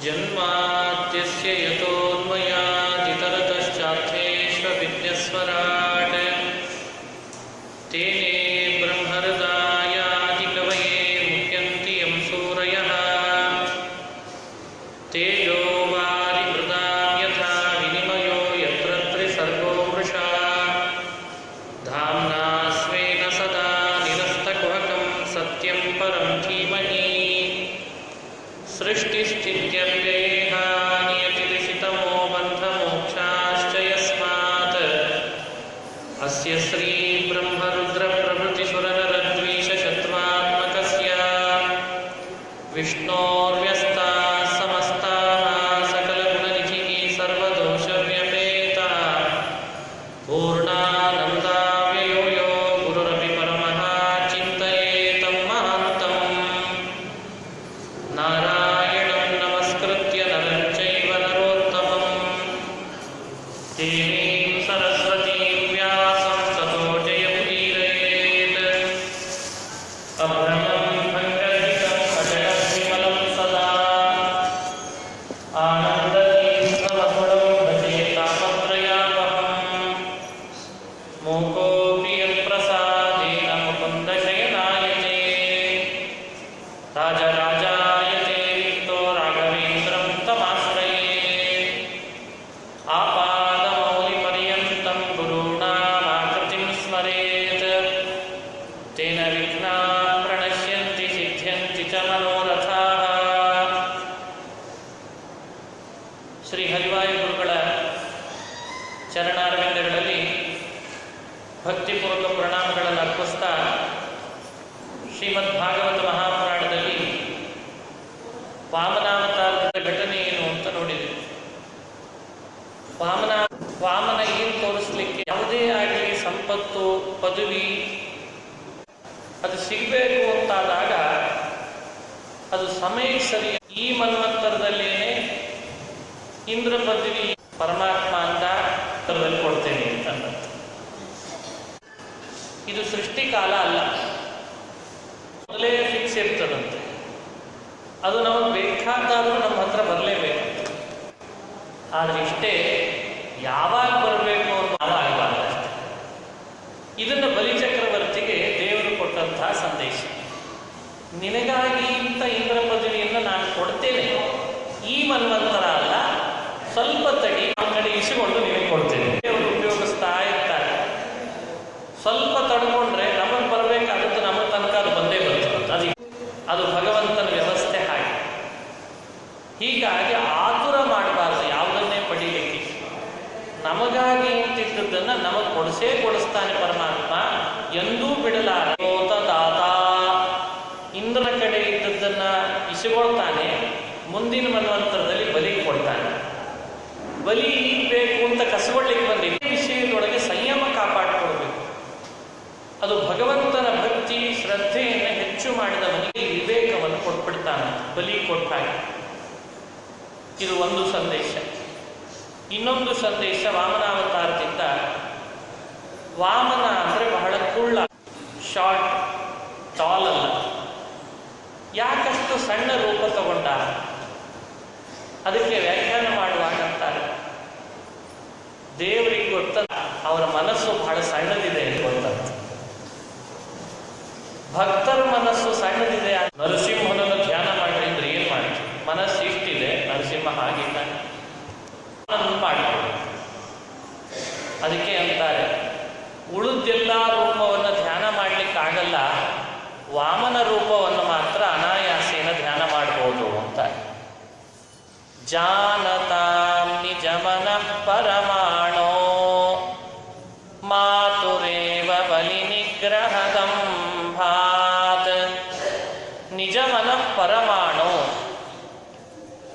ಜನ್ಮಾದ್ಯಸ್ಯ ಯತೋನ್ಮಯಾದಿತರತಶ್ಚಾರ್ಥೇಷ್ವವಿಘ್ನಸ್ವರಾಟ್ ತೇನೇ ಬ್ರಹ್ಮಹೃದಾಯಾದಿಕವಯೇ ಮುಹ್ಯಂತಿ M ಸೂರಯಃ ತೇಜೋ ವಾರಿಮೃದಾಂ ಯಥಾ ವಿನಿಮಯೋ ಯತ್ರ ತ್ರಿಸರ್ಗೋ ಮೃಷಾ ಧಾಮ್ನಾ ಸ್ವೇನ ಸದಾ ನಿರಸ್ತಕುಹಕಂ ಸತ್ಯಂ ಪರಂ ಧೀಮಹಿ ಸೃಷ್ಟಿಸ್ಥಿತ್ಯಪ್ಯಯೇಹ ನಿಯತಿರಿಷಿತಮೋ ಬಂಧಮೋಕ್ಷಾಶ್ಚ ಯಸ್ಮಾತ್ ಅಸ್ಯ ಶ್ರೀ ಬ್ರಹ್ಮರುದ್ರ ಪ್ರಭೃತಿ ಸುರನರದ್ವೀಷ ಶತ್ರುತ್ಮಕಸ್ಯ ವಿಷ್ಣೋರ್ವ್ಯಸ್ತಾಃ ಸಮಸ್ತಾಃ ಸಕಲಗುಣನಿಧಿಃ ಸರ್ವದೋಷವ್ಯಪೇತಃ ಪೂರ್ಣಾನಂದಾವ್ಯಯೋ ಯೋ ಗುರುರಪಿ ಪರಮಃ ಚಿಂತಯೇತಂ ಮಹಾಂತಂ ನಾರಾಯಣಂ ನಮಸ್ಕೃತ್ಯ ನರಂ ಚೈವ ನರೋತ್ತಮಂ ದೇವೀಂ ಸರಸ್ವತೀಂ ವ್ಯಾಸಂ ತತೋ ಜಯಮುದೀರಯೇತ್ ಅಭ್ರಮಂ ಭಂಗರಹಿತಂ ಅಜಡಂ ವಿಮಲಂ ಸದಾ ಆನಂದತೀಂ ಸಮಗುಣಂ ಭಜೆ ತಾಪತ್ರಯಾಪಹಂ ಮೂಕೋಪಿ ಯತ್ಪ್ರಸಾದೇನ ಮುಕುಂದ ಶಯನಾಯತೆ ರಾಜರಾಜಾಯತೆ ವಿಕ್ತೋ ರಾಘವೇಂದ್ರಂ ತಮಾಶ್ರಯೇ ಆಪಾದಮೌಲಿಪರ್ಯಂತಂ ಗುರುಣಾಮಾಕೃತಿಂ ಸ್ಮರೇತ್ ತೇನ ವಿಘ್ನಾಃ ಪ್ರಣಶ್ಯಂತಿ ಸಿದ್ಧ್ಯಂತಿ ಚ ಮನೋರಥಾಃ. ಶ್ರೀ ಹರಿವಾಯು ಗುರುಗಳ ಚರಣಾರವಿಂದಗಳಲ್ಲಿ ಭಕ್ತಿಪೂರ್ವಕ ಪ್ರಣಾಮಗಳನ್ನು ಅರ್ಪಿಸ್ತಾ ಶ್ರೀಮದ್ ಭಾಗವತ ಮಹಾಪುರಾಣದಲ್ಲಿ ವಾಮನಾವತಾರದ ಘಟನೆ ಏನು ಅಂತ ನೋಡಿದ್ವಿ. ವಾಮನ ಏನು ತೋರಿಸ್ಲಿಕ್ಕೆ ಯಾವುದೇ ಆಗಲಿ ಸಂಪತ್ತು ಪದವಿ ಅದು ಸಿಗಬೇಕು ಅಂತಾದಾಗ ಅದು ಸಮಯಕ್ಕೆ ಸರಿ. ಈ ಮನ್ವಂತರದಲ್ಲೇನೆ ಇಂದ್ರ ಪದವಿ ಪರಮಾತ್ಮ ಅಂತ ತರದಲ್ಲಿ ಕೊಡ್ತೇನೆ ಅಂತ. ಇದು ಸೃಷ್ಟಿಕಾಲ ಅಲ್ಲ, ಮೊದಲೇ ಫಿಕ್ಸ್ ಇರ್ತದಂತೆ. ಅದು ನಮಗೆ ಬೇಕಾದಾದರೂ ನಮ್ಮ ಹತ್ರ ಬರಲೇಬೇಕಂತ. ಆದರೆ ಇಷ್ಟೇ, ಯಾವಾಗ ಬರಬೇಕು ಅನ್ನೋ ಆಗಬಾರ್ದಷ್ಟೆ. ಇದನ್ನು ಬಲಿಚಕ್ರವರ್ತಿಗೆ ದೇವರು ಕೊಟ್ಟಂತಹ ಸಂದೇಶ. ನಿನಗಾಗಿ ಇಂಥ ಇಂದ್ರ ಪದವಿಯನ್ನು ನಾನು ಕೊಡ್ತೇನೆ, ಈ ಮನ್ವಂತರ ಅಲ್ಲ, ಸ್ವಲ್ಪ ತಡಿ, ಆ ಕಡೆ ಇಸಿಕೊಂಡು ನಿನಗೆ ಕೊಡ್ತೇನೆ. ಅವರು ಉಪಯೋಗಿಸ್ತಾ ಇರ್ತಾರೆ. ಸ್ವಲ್ಪ ತಡ್ಕೊಂಡ್ರೆ ನಮಗೆ ಬರಬೇಕಾದದ್ದು ನಮ್ಮ ತನಕ ಅದು ಬಂದೇ ಬರ್ತದೆ. ಅದು ಭಗವಂತನ ವ್ಯವಸ್ಥೆ ಹಾಗೆ. ಹೀಗಾಗಿ ಆತುರ ಮಾಡಬಾರ್ದು ಯಾವುದನ್ನೇ ಪಡೀಲಿಕ್ಕೆ. ನಮಗಾಗಿ ಅಂತಿದ್ದದ್ದನ್ನು ನಮಗೆ ಕೊಡಿಸ್ತಾನೆ ಪರಮಾತ್ಮ, ಎಂದೂ ಬಿಡಲಾರೆ. ದಾತ ಇಂದ್ರನ ಕಡೆ ಇದ್ದದ್ದನ್ನು ಇಸಿಕೊಳ್ತಾನೆ, ಮುಂದಿನ ಮನ್ವಂತರದಲ್ಲಿ ಬಲಿ ಕೊಡ್ತಾನೆ. ಬಲಿ ಬೇಕು ಅಂತ ಕಸಗೊಳ್ಳಿಕ್ಕೆ ಬಂದಿದೆ. ವಿಷಯದೊಳಗೆ ಸಂಯಮ ಕಾಪಾಡಿಕೊಳ್ಬೇಕು. ಅದು ಭಗವಂತನ ಭಕ್ತಿ ಶ್ರದ್ಧೆಯನ್ನು ಹೆಚ್ಚು ಮಾಡಿದವನಿಗೆ ವಿವೇಕವನ್ನು ಕೊಟ್ಬಿಡ್ತಾನೆ ಬಲಿ ಕೊಟ್ಟಾಗ. ಇದು ಒಂದು ಸಂದೇಶ. ಇನ್ನೊಂದು ಸಂದೇಶ ವಾಮನಾವತಾರದಿಂದ. ವಾಮನ ಅಂದರೆ ಬಹಳ ಕುಳ್ಳ, ಶಾರ್ಟ್, ಟಾಲ್ ಅಲ್ಲ. ಯಾಕಷ್ಟು ಸಣ್ಣ ರೂಪ ತಗೊಂಡ? ಅದಕ್ಕೆ ವ್ಯಾಖ್ಯಾನ ಮಾಡುವಾಗ ಅಂತಾರೆ, ದೇವರಿಗೆ ಗೊತ್ತ ಅವರ ಮನಸ್ಸು ಬಹಳ ಸಣ್ಣದಿದೆ ಗೊತ್ತಂತ. ಭಕ್ತರ ಮನಸ್ಸು ಸಣ್ಣದಿದೆ. ನರಸಿಂಹನನ್ನು ಧ್ಯಾನ ಮಾಡಿದ್ರೆ ಏನ್ ಮಾಡ್ತೀವಿ? ಮನಸ್ಸು ಇಷ್ಟಿದೆ, ನರಸಿಂಹ ಹಾಗಿಲ್ಲ ಮಾಡ್ತೀವಿ. ಅದಕ್ಕೆ ಅಂತಾರೆ, ಉಳಿದೆಲ್ಲ ರೂಪವನ್ನು ಧ್ಯಾನ ಮಾಡ್ಲಿಕ್ಕೆ ಆಗಲ್ಲ, ವಾಮನ ರೂಪವನ್ನು ಮಾತ್ರ ಅನಾಯಾಸೇನ ಧ್ಯಾನ ಮಾಡಬಹುದು ಅಂತ. ಜಾನತಾಂ ನಿಜಮನಃ ಪರಮಾಣೋ ಮಾತುರೇವ ಬಲಿ ನಿಗ್ರಹದಂ ಭಾತ್. ನಿಜಮನಃ ಪರಮಾಣು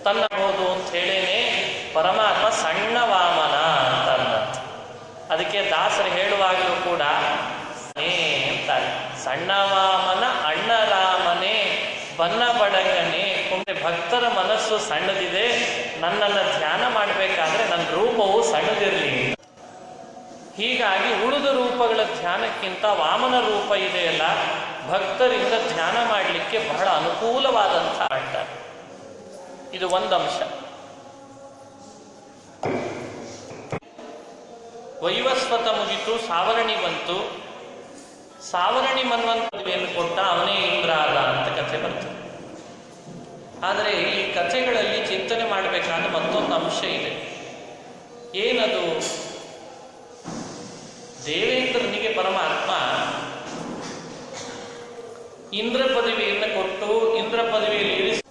ತನ್ನ ಹೋದು ಅಂತ ಹೇಳೇನೆ ಪರಮಾತ್ಮ ಸಣ್ಣ ವಾಮನ ಅಂತ. ಅದಕ್ಕೆ ದಾಸರು ಹೇಳುವಾಗಲೂ ಕೂಡ ಅಂತಾರೆ, ಸಣ್ಣ ವಾಮನ ಅಣ್ಣ ರಾಮನೇ ಬನ್ನ ಬಡಗನೆ. ಭಕ್ತರ ಮನಸ್ಸು ಸಣ್ಣದಿದೆ, ನನ್ನನ್ನು ಧ್ಯಾನ ಮಾಡಬೇಕಾದ್ರೆ ನನ್ನ ರೂಪವು ಸಣ್ಣದಿರಲಿ. ಹೀಗಾಗಿ ಉಳಿದ ರೂಪಗಳ ಧ್ಯಾನಕ್ಕಿಂತ ವಾಮನ ರೂಪ ಇದೆಯಲ್ಲ, ಭಕ್ತರಿಂದ ಧ್ಯಾನ ಮಾಡಲಿಕ್ಕೆ ಬಹಳ ಅನುಕೂಲವಾದಂಥ ಆಟ. ಇದು ಒಂದು ಅಂಶ. ವೈವಸ್ವತ ಮುಗಿತು, ಸಾವರಣಿ ಬಂತು. ಸಾವರಣಿ ಮನ್ವಂತವನ್ನು ಕೊಟ್ಟ, ಅವನೇ ಇಂದ್ರ ಆದ ಅಂತ ಕಥೆ ಬರ್ತದೆ. ಆದರೆ ಈ ಕಥೆಗಳಲ್ಲಿ ಚಿಂತನೆ ಮಾಡಬೇಕಾದ ಮತ್ತೊಂದು ಅಂಶ ಇದೆ. ಏನದು? ದೇವೇಂದ್ರನಿಗೆ ಪರಮಾತ್ಮ ಇಂದ್ರ ಪದವಿಯನ್ನು ಕೊಟ್ಟು ಇಂದ್ರ ಪದವಿಯಲ್ಲಿ ಇರಿಸಿ,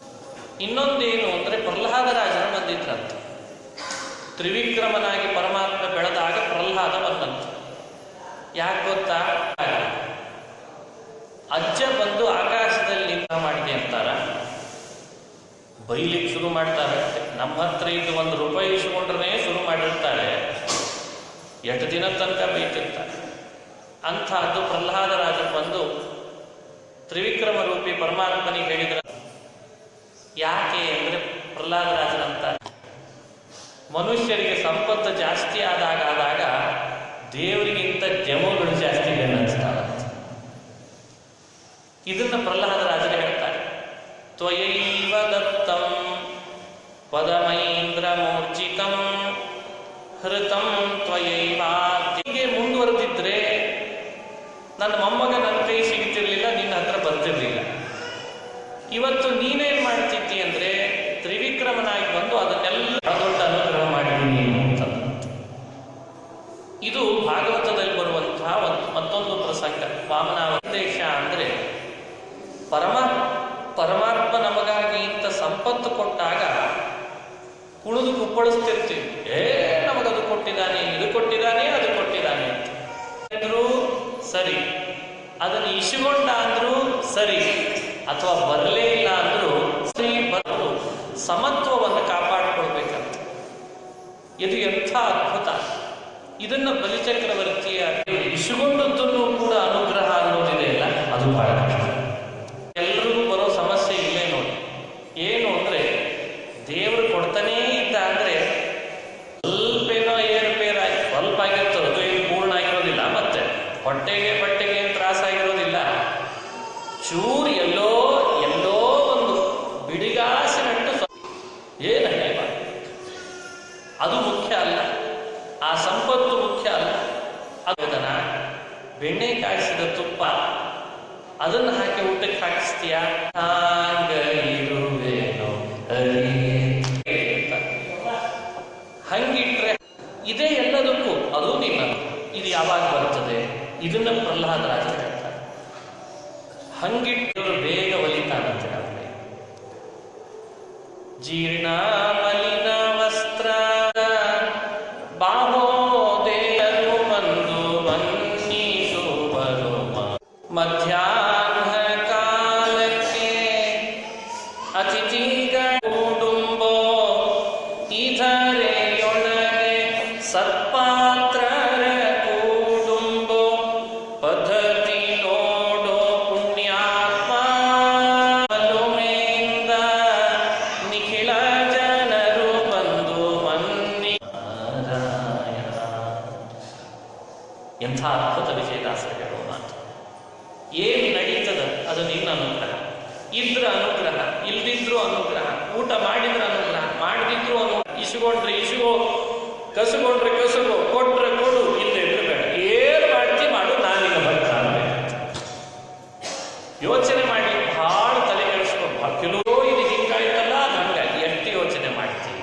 ಇನ್ನೊಂದೇನು ಅಂದರೆ ಪ್ರಹ್ಲಾದರಾಜನ ಬಂದಿದ್ರಂತೆ. ತ್ರಿವಿಕ್ರಮನಾಗಿ ಪರಮಾತ್ಮ ಬೆಳೆದಾಗ ಪ್ರಹ್ಲಾದ ಬಂದಂತ. ಯಾಕೆ ಗೊತ್ತಾ? ಅಜ್ಜ ಬಂದು ಆಕಾಶದಲ್ಲಿ ನಿಂತ ಮಾಡಿದೆ ಅಂತಾರ, ಬೈಲಿಕ್ಕೆ ಶುರು ಮಾಡ್ತಾರಂತೆ. ನಮ್ಮ ಹತ್ರ ಇದು ₹1 ಇಸ್ಕೊಂಡ್ರೆ ಶುರು ಮಾಡಿರ್ತಾರೆ, ಎಷ್ಟು ದಿನ ತನಕ ಬೈತಿರ್ತಾರೆ. ಅಂಥದ್ದು ಪ್ರಹ್ಲಾದರಾಜ ಬಂದು ತ್ರಿವಿಕ್ರಮ ರೂಪಿ ಪರಮಾತ್ಮನಿಗೆ ಹೇಳಿದ್ರ. ಯಾಕೆ ಅಂದರೆ ಪ್ರಹ್ಲಾದರಾಜನಂತ ಮನುಷ್ಯರಿಗೆ ಸಂಪತ್ತು ಜಾಸ್ತಿ ಆದಾಗ ದೇವರಿಗಿಂತ ಡೆಮೋಗಳು ಜಾಸ್ತಿ ಅನ್ನಿಸ್ತಾವಂತೆ. ಇದನ್ನ ಪ್ರಹ್ಲಾದರಾಜರು ಹೇಳ್ತಾರೆ. ತ್ವಯೈವ ದತ್ತಂ ಪದಮೈಂದ್ರ ಮೂರ್ಜಿತಂ ಹೃತಂ ತ್ವಯೈವ. ಹೀಗೆ ಮುಂದುವರೆದಿದ್ರೆ ನನ್ನ ಮೊಮ್ಮಗ ನನ್ನ ಕೈ ಸಿಗ್ತಿರ್ಲಿಲ್ಲ, ನಿನ್ನ ಹತ್ರ ಬರ್ತಿರ್ಲಿಲ್ಲ. ಇವತ್ತು ನೀನೇನ್ ಮಾಡ್ತಿದ್ದಿ ಅಂದ್ರೆ ತ್ರಿವಿಕ್ರಮನಾಗಿ ಬಂದು ಅದನ್ನೆಲ್ಲ ದೊಡ್ಡ ಅನುಗ್ರಹ ಮಾಡಿದ್ದೀನಿ ಅಂತ. ಇದು ಭಾಗವತದಲ್ಲಿ ಬರುವಂತಹ ಮತ್ತೊಂದು ಪ್ರಸಂಗ. ವಾಮನ ಉದ್ದೇಶ ಅಂದ್ರೆ ಪರಮಾತ್ಮ ನಮಗಾಗಿ ಇಂಥ ಸಂಪತ್ತು ಕೊಟ್ಟಾಗ ಕುಳಿದು ಕುಪ್ಪಳಿಸ್ತಿರ್ತೀವಿ. ನಮಗದು ಕೊಟ್ಟಿದ್ದಾನೆ, ಇದು ಕೊಟ್ಟಿದ್ದಾನೆ, ಅದು ಕೊಟ್ಟಿದ್ದಾನೆ ಅಂದ್ರೂ ಸರಿ, ಅದನ್ನು ಇಸಿಕೊಂಡ ಅಂದ್ರೂ ಸರಿ, ಅಥವಾ ಬರಲೇ ಇಲ್ಲ ಅಂದ್ರೂ ಸರಿ, ಬರಲು ಸಮತ್ವವನ್ನು ಕಾಪಾಡಿಕೊಳ್ಬೇಕಂತ. ಇದು ಎಂಥ ಅದ್ಭುತ! ಇದನ್ನ ಬಲಿಚಕ್ರವರ್ತಿಯ ಇಸಿಕೊಂಡದ್ದನ್ನು ಕೂಡ ಅನುಗ್ರಹ ಅನ್ನೋದಿದೆ ಇಲ್ಲ, ಅದು ಬಹಳ ಕಷ್ಟ. ಎಲ್ರಿಗೂ ಬರೋ ಸಮಸ್ಯೆ ಇಲ್ಲೇ ನೋಡಿ. ಏನು ಅಂದ್ರೆ ದೇವರು ಕೊಡ್ತಾನೇ ಇದ್ದ ಅಂದ್ರೆ ಸ್ವಲ್ಪ ಏನೋ ಏರುಪೇರಾಗಿ ಸ್ವಲ್ಪ ಆಗಿರ್ತದೆ, ಅದು ಏನು ಪೂರ್ಣ ಆಗಿರೋದಿಲ್ಲ. ಮತ್ತೆ ಹೊಟ್ಟೆಗೆ ಬಟ್ಟೆಗೆ ಏನು ತ್ರಾಸಾಗಿರೋದಿಲ್ಲ. ಚೂರು ಎಲ್ಲೋ ಒಂದು ಬಿಡಿಗಾಸಿನಟ್ಟು ಏನು ಹೇಳ, ಅದು ಮುಖ್ಯ ಅಲ್ಲ. ಆ ಸಂಪತ್ತು ಮುಖ್ಯ ಅಲ್ಲ. ಅದನ್ನ ಬೆಣ್ಣೆ ಕಾಯಿಸಿದ ತುಪ್ಪ ಅದನ್ನು ಹಾಕಿ ಊಟಕ್ಕೆ ಹಾಕಿಸ್ತೀಯ, ಹಂಗಿಟ್ರೆ ಇದೇ ಎಲ್ಲದಕ್ಕೂ ಅದು ನಿನ್ನ. ಇದು ಯಾವಾಗ ಬರ್ತದೆ? ಇದನ್ನ ಪ್ರಹ್ಲಾದರಾಜ ಹೇಳ್ತಾರೆ. ಹಂಗಿಟ್ಟರು ಬೇಗ ಒಲಿತಾನಂತೆ ನಮಗೆ. ಜೀರ್ಣ ಮಲಿನ ವಸ್ತ್ರ ಬಾಹೋದೇಯರು ಬಂದು ಬನ್ನಿಸು ಬರುವ ಮಧ್ಯಾಹ್ನ ಕಾಲಕ್ಕೆ ಅತಿಥಿಗಳುಂಬೋ ಇದರೆಯೊಳಗೆ ಸತ್ಪಾತ್ರರ ಕೂಡುಂಬೋ ಪದ್ಧತಿ ನೋಡೋ ಪುಣ್ಯಾತ್ಮ ಬಲುಮೆಯಿಂದ ನಿಖಿಳ ಜನರು ಬಂದು ಮನ್ನಿ. ಎಂಥ ಅದ್ಭುತ ವಿಜಯದಾಸರು ಹೇಳುವ ಮಾತು. ಏನು ನಡೀತದ ಅದು ನಿನ್ನ ಅನುಗ್ರಹ. ಇದ್ರ ಅನುಗ್ರಹ, ಇಲ್ದಿದ್ರು ಅನುಗ್ರಹ. ಊಟ ಮಾಡಿದ್ರೆ ಅನುಗ್ರಹ, ಮಾಡದಿದ್ರು ಅನುಗ್ರಹ. ಇಸುಕೊಂಡ್ರೆ ಇಸುಗೋ, ಕಸುಕೊಂಡ್ರೆ ಕಸುಗೋ, ಕೊಟ್ರೆ ಕೊಡು, ಇಲ್ಲದೆ ಇದ್ರೆ ಬೇಡ. ಏನು ಮಾಡ್ತಿ ಮಾಡು, ನಾನೀಗ ಭಕ್ತ ಅನ್ಬೇಕಂತ ಯೋಚನೆ ಮಾಡಿ ಬಹಳ ತಲೆ ಕೆಡಿಸ್ಕೊ. ಕೆಲವು ಇದು ಹಿಂಗಾಯ್ತಲ್ಲ, ಹಂಗಾಗಿ ಎಷ್ಟು ಯೋಚನೆ ಮಾಡ್ತೀವಿ.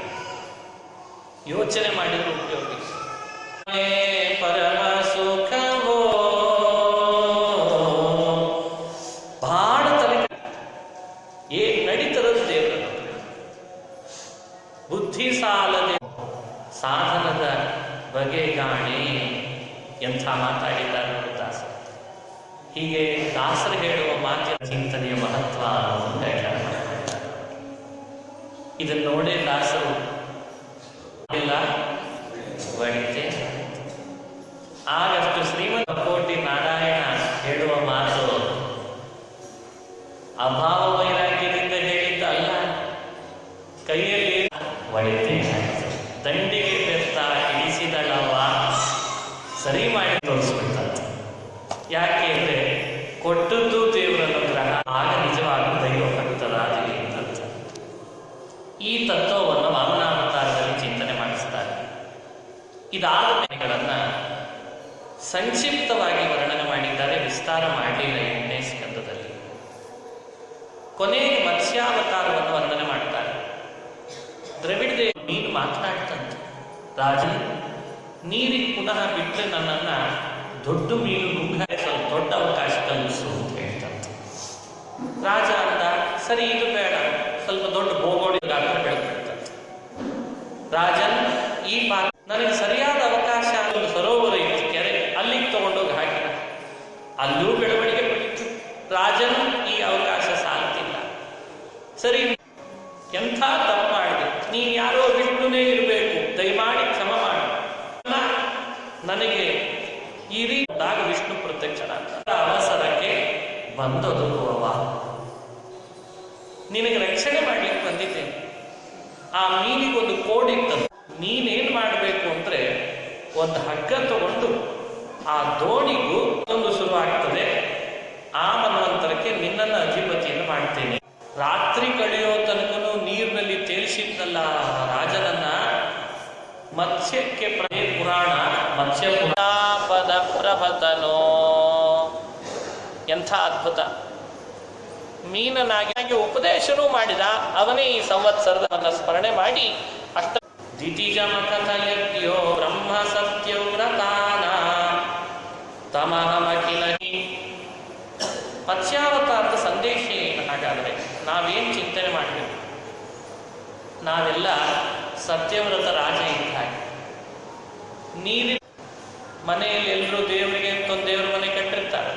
ಯೋಚನೆ ಮಾಡಿದ್ರೆ ಉಪಯೋಗಿಸಿ. ಪರಮ ಸುಖವೋ ಬಹಳ ತಲೆ ಏನ್ ನಡೀತದ ದೇವರ ಬುದ್ಧಿ ಸಾಲದೆ ಸಾಧನದ ಬಗೆಗಾಣೆ. ಎಂಥ ಮಾತಾಡಿದ್ದಾರೆ ದಾಸ. ಹೀಗೆ ದಾಸರು ಹೇಳುವ ಮಾತಿನ ಚಿಂತನೆಯ ಮಹತ್ವ ಅಂತ ಇದನ್ನು ನೋಡೇ ದಾಸರು ಇಲ್ಲ ಒಳಿತೆ. ಆಗಷ್ಟು ಶ್ರೀಮಂತ ಕೋಟಿ ನಾರಾಯಣ ಹೇಳುವ ಮಾತು ಅಭಾವ ವೈರಾಗ್ಯದಿಂದ ಹೇಳಿದ್ದ ಅಲ್ಲ. ಕೈಯಲ್ಲಿ ಒಳಿತೆ ದಂಡಿಗೆ ಬೆತ್ತ ಇಳಿಸಿದಳವ ಸರಿ ಮಾಡಿ ತೋರಿಸ್ಬಿಡ್ತಂತೆ. ಯಾಕೆ ಅಂದ್ರೆ ಕೊಟ್ಟದ್ದು ದೇವರ ಅನುಗ್ರಹ, ಆಗ ನಿಜವಾದ ದೈವ ಭಕ್ತರಾದ. ಈ ಸಂಕ್ಷಿಪ್ತವಾಗಿ ವರ್ಣನೆ ಮಾಡಿದ್ದಾರೆ, ವಿಸ್ತಾರ ಮಾಡಲಿಲ್ಲ 8ನೇ ಸ್ಕಂದದಲ್ಲಿ. ಕೊನೆಗೆ ಮತ್ಸ್ಯಾವತಾರವನ್ನು ವರ್ಣನೆ ಮಾಡ್ತಾರೆ. ದ್ರವಿಡದೇವ ನೀನು ಮಾತನಾಡ್ತಂತೆ, ರಾಜನ್ ನೀರಿಗೆ ಪುನಃ ಬಿಟ್ಟರೆ ನನ್ನನ್ನು ದೊಡ್ಡ ಮೀನು ನುಗ್ಗಿಸಲು ದೊಡ್ಡ ಅವಕಾಶ ಕಲಿಸು ಅಂತ ಹೇಳ್ತಂತೆ. ರಾಜ ಅಂದ, ಸರಿ ಇದು ಬೇಡ, ಸ್ವಲ್ಪ ದೊಡ್ಡ ಬೋಗೋಡಿ ಗಾತ್ರ ಬೆಳಗ್ತಂತೆ. ರಾಜನ್ ಈ ನನಗೆ ಸರಿಯಾದ ಅವಕಾಶ, ಒಂದು ಸರೋವರ ಇತ್ತು, ಕೆರೆ, ಅಲ್ಲಿಗೆ ತಗೊಂಡೋಗಿ ಹಾಕಿದ. ಅಲ್ಲೂ ಬೆಳವಣಿಗೆ ಪಡಿತು. ರಾಜನ್ ಈ ಅವಕಾಶ ಸಾಲ್ತಿಲ್ಲ. ಸರಿ, ಎಂಥ ತಪ್ಪು ಮಾಡಿದೆ, ನೀನು ಯಾರೋ ವಿಷ್ಣುನೇ ಇರಬೇಕು, ದಯಮಾಡಿ ಕ್ಷಮ ಮಾಡು, ನನಗೆ ಈ ರೀತಿಯಾಗ ವಿಷ್ಣು ಪ್ರತ್ಯಕ್ಷನಾದ ಅವಸರಕ್ಕೆ ಬಂದದು ಅವ, ನಿನಗೆ ರಕ್ಷಣೆ ಮಾಡ್ಲಿಕ್ಕೆ ಬಂದಿದ್ದೇನೆ. ಆ ಮೀನಿಗೊಂದು ಕೋಡಿತ್ತು, ನೀನೇನ್ ಮಾಡಬೇಕು ಅಂದ್ರೆ ಒಂದು ಹಗ್ಗ ತಗೊಂಡು ಆ ದೋಣಿಗೂ ಒಂದು ಶುರು ಆಗ್ತದೆ, ಆ ಮನ್ವಂತರಕ್ಕೆ ನಿನ್ನನ್ನು ಅಧಿಪತಿಯನ್ನು ಮಾಡ್ತೇನೆ. ರಾತ್ರಿ ಕಳೆಯೋ ತನಕನೂ ನೀರಿನಲ್ಲಿ ತೇಲಿಸಿದ್ನಲ್ಲ ರಾಜನನ್ನ, ಮತ್ಸ್ಯಕ್ಕೆ ಪುರಾಣ ಮತ್ಸ್ಯ ಪದ ಪ್ರಭತನೋ, ಎಂಥ ಅದ್ಭುತ. ಮೀನನಾಗಿ ಉಪದೇಶನೂ ಮಾಡಿದ, ಅವನೇ ಈ ಸಂವತ್ಸರದ ಸ್ಮರಣೆ ಮಾಡಿ ಅಷ್ಟ ದಿತಿಜಮಕಥಯಜ್ಞೋ ಬ್ರಹ್ಮ ಸತ್ಯವ್ರತಾನ ತಮಹಮಖಿಲಹಿ. ಮತ್ಸ್ಯಾವತಾರದ ಸಂದೇಶ ಏನು? ಹಾಗಾದರೆ ನಾವೇನು ಚಿಂತನೆ ಮಾಡಬೇಕು? ನಾವೆಲ್ಲ ಸತ್ಯವ್ರತ ರಾಜ ಇದ್ದ ಹಾಗೆ. ನೀರಿನ ಮನೆಯಲ್ಲಿ ಎಲ್ಲರೂ ದೇವರಿಗೆ ಒಂದು ದೇವ್ರ ಮನೆ ಕಟ್ಟಿರ್ತಾರೆ,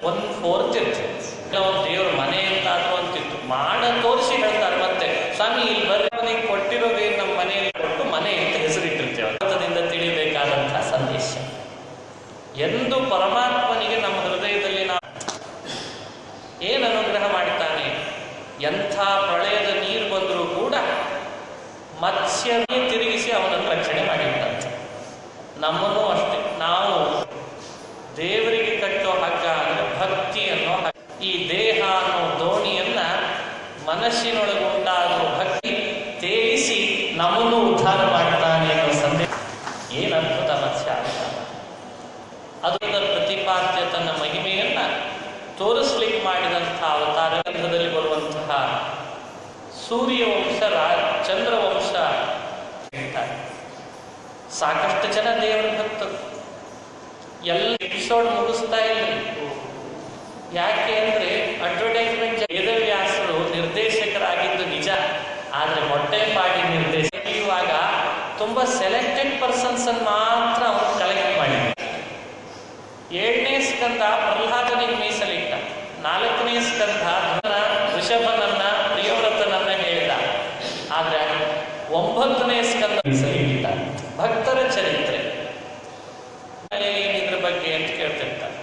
1/4 ಇರ್ತದೆ, ಒಂದು ದೇವ್ರ ಮನೆ ಅಂತಾದ್ರೂ ಅಂತಿತ್ತು, ಮಾಡ ತೋರಿಸಿ ಹೇಳ್ತಾರೆ. ಮತ್ತೆ ಸ್ವಾಮಿ ಇಲ್ಲಿ ಬರ್ರಿ, ಮನೆಗೆ ಕೊಟ್ಟಿರೋದೇನು ನಮ್ಮ ಮನೆಯಲ್ಲಿ ಕೊಟ್ಟು ಮನೆ ಅಂತ ಹೆಸರಿಟ್ಟಿರ್ತೇವೆ. ಅರ್ಥದಿಂದ ತಿಳಿಬೇಕಾದಂತಹ ಸಂದೇಶ. ಎಂದು ಪರಮಾತ್ಮನಿಗೆ ನಮ್ಮ ಹೃದಯದಲ್ಲಿ ನಾವು ಏನು ಅನುಗ್ರಹ ಮಾಡ್ತಾನೆ, ಎಂಥ ಪ್ರಳಯದ ನೀರು ಬಂದರೂ ಕೂಡ ಮತ್ಸ್ಯನೇ ತಿರುಗಿಸಿ ಅವನನ್ನು ರಕ್ಷಣೆ ಮಾಡಿದ್ದಂತೆ. ನಮ್ಮನ್ನು ಅಷ್ಟೇ, ನಾವು ದೇವರಿಗೆ ಕಟ್ಟೋ ಹಗ್ಗ ಅಂದರೆ ಭಕ್ತಿ ಅನ್ನೋ ಹಗ್ಗ. ಈ ದೇಹ ಅನ್ನೋ ದೋಣಿಯನ್ನ ಮನಸ್ಸಿನೊಳಗುಂಟಾಗುವ ಭಕ್ತಿ ತೇಲಿಸಿ ನಮ್ಮನ್ನು ಉದ್ಧಾರ ಮಾಡ್ತಾನೆ ಅನ್ನೋ ಸಂದೇಶ. ಏನದ್ಭುತ ಮತ್ಸ್ಯ ಅವತಾರ! ಅದರ ಪ್ರತಿಪಾದ್ಯ ತನ್ನ ಮಹಿಮೆಯನ್ನ ತೋರಿಸ್ಲಿಕ್ಕೆ ಮಾಡಿದಂತಹ ಅವತಾರ. ಗ್ರಂಥದಲ್ಲಿ ಬರುವಂತಹ ಸೂರ್ಯವಂಶ, ಚಂದ್ರವಂಶ ಹೇಳ್ತಾರೆ. ಸಾಕಷ್ಟು ಜನ ದೇವರ ಭಕ್ತರು. ಎಲ್ಲ ಎಪಿಸೋಡ್ ಮುಗಿಸ್ತಾ ಇಲ್ಲ. ಯಾಕೆ ಅಂದ್ರೆ ಅಡ್ವರ್ಟೈಸ್ಮೆಂಟ್. ವೇದವ್ಯಾಸರು ನಿರ್ದೇಶಕರಾಗಿದ್ದು ನಿಜ, ಆದ್ರೆ ಮೊಟ್ಟೆಪಾಡಿ ನಿರ್ದೇಶಕರುವಾಗ ತುಂಬಾ ಸೆಲೆಕ್ಟೆಡ್ ಪರ್ಸನ್ಸ್ ಅನ್ನು ಮಾತ್ರ ಅವನು ಕಲೆಕ್ಟ್ ಮಾಡಿದ. 7ನೇ ಸ್ಕಂದ ಪ್ರಹ್ಲಾದನಿಗೆ ಮೀಸಲಿಟ್ಟ, 4ನೇ ಸ್ಕಂದ ಋಷಭನನ್ನ ಪ್ರಿಯವ್ರತನನ್ನ ಹೇಳಿದ, ಆದ್ರೆ 9ನೇ ಸ್ಕಂದ ಮೀಸಲಿಟ್ಟ ಭಕ್ತರ ಚರಿತ್ರೆ. ಏನಿದ್ರ ಬಗ್ಗೆ ಅಂತ ಕೇಳ್ತಿರ್ತಾರೆ.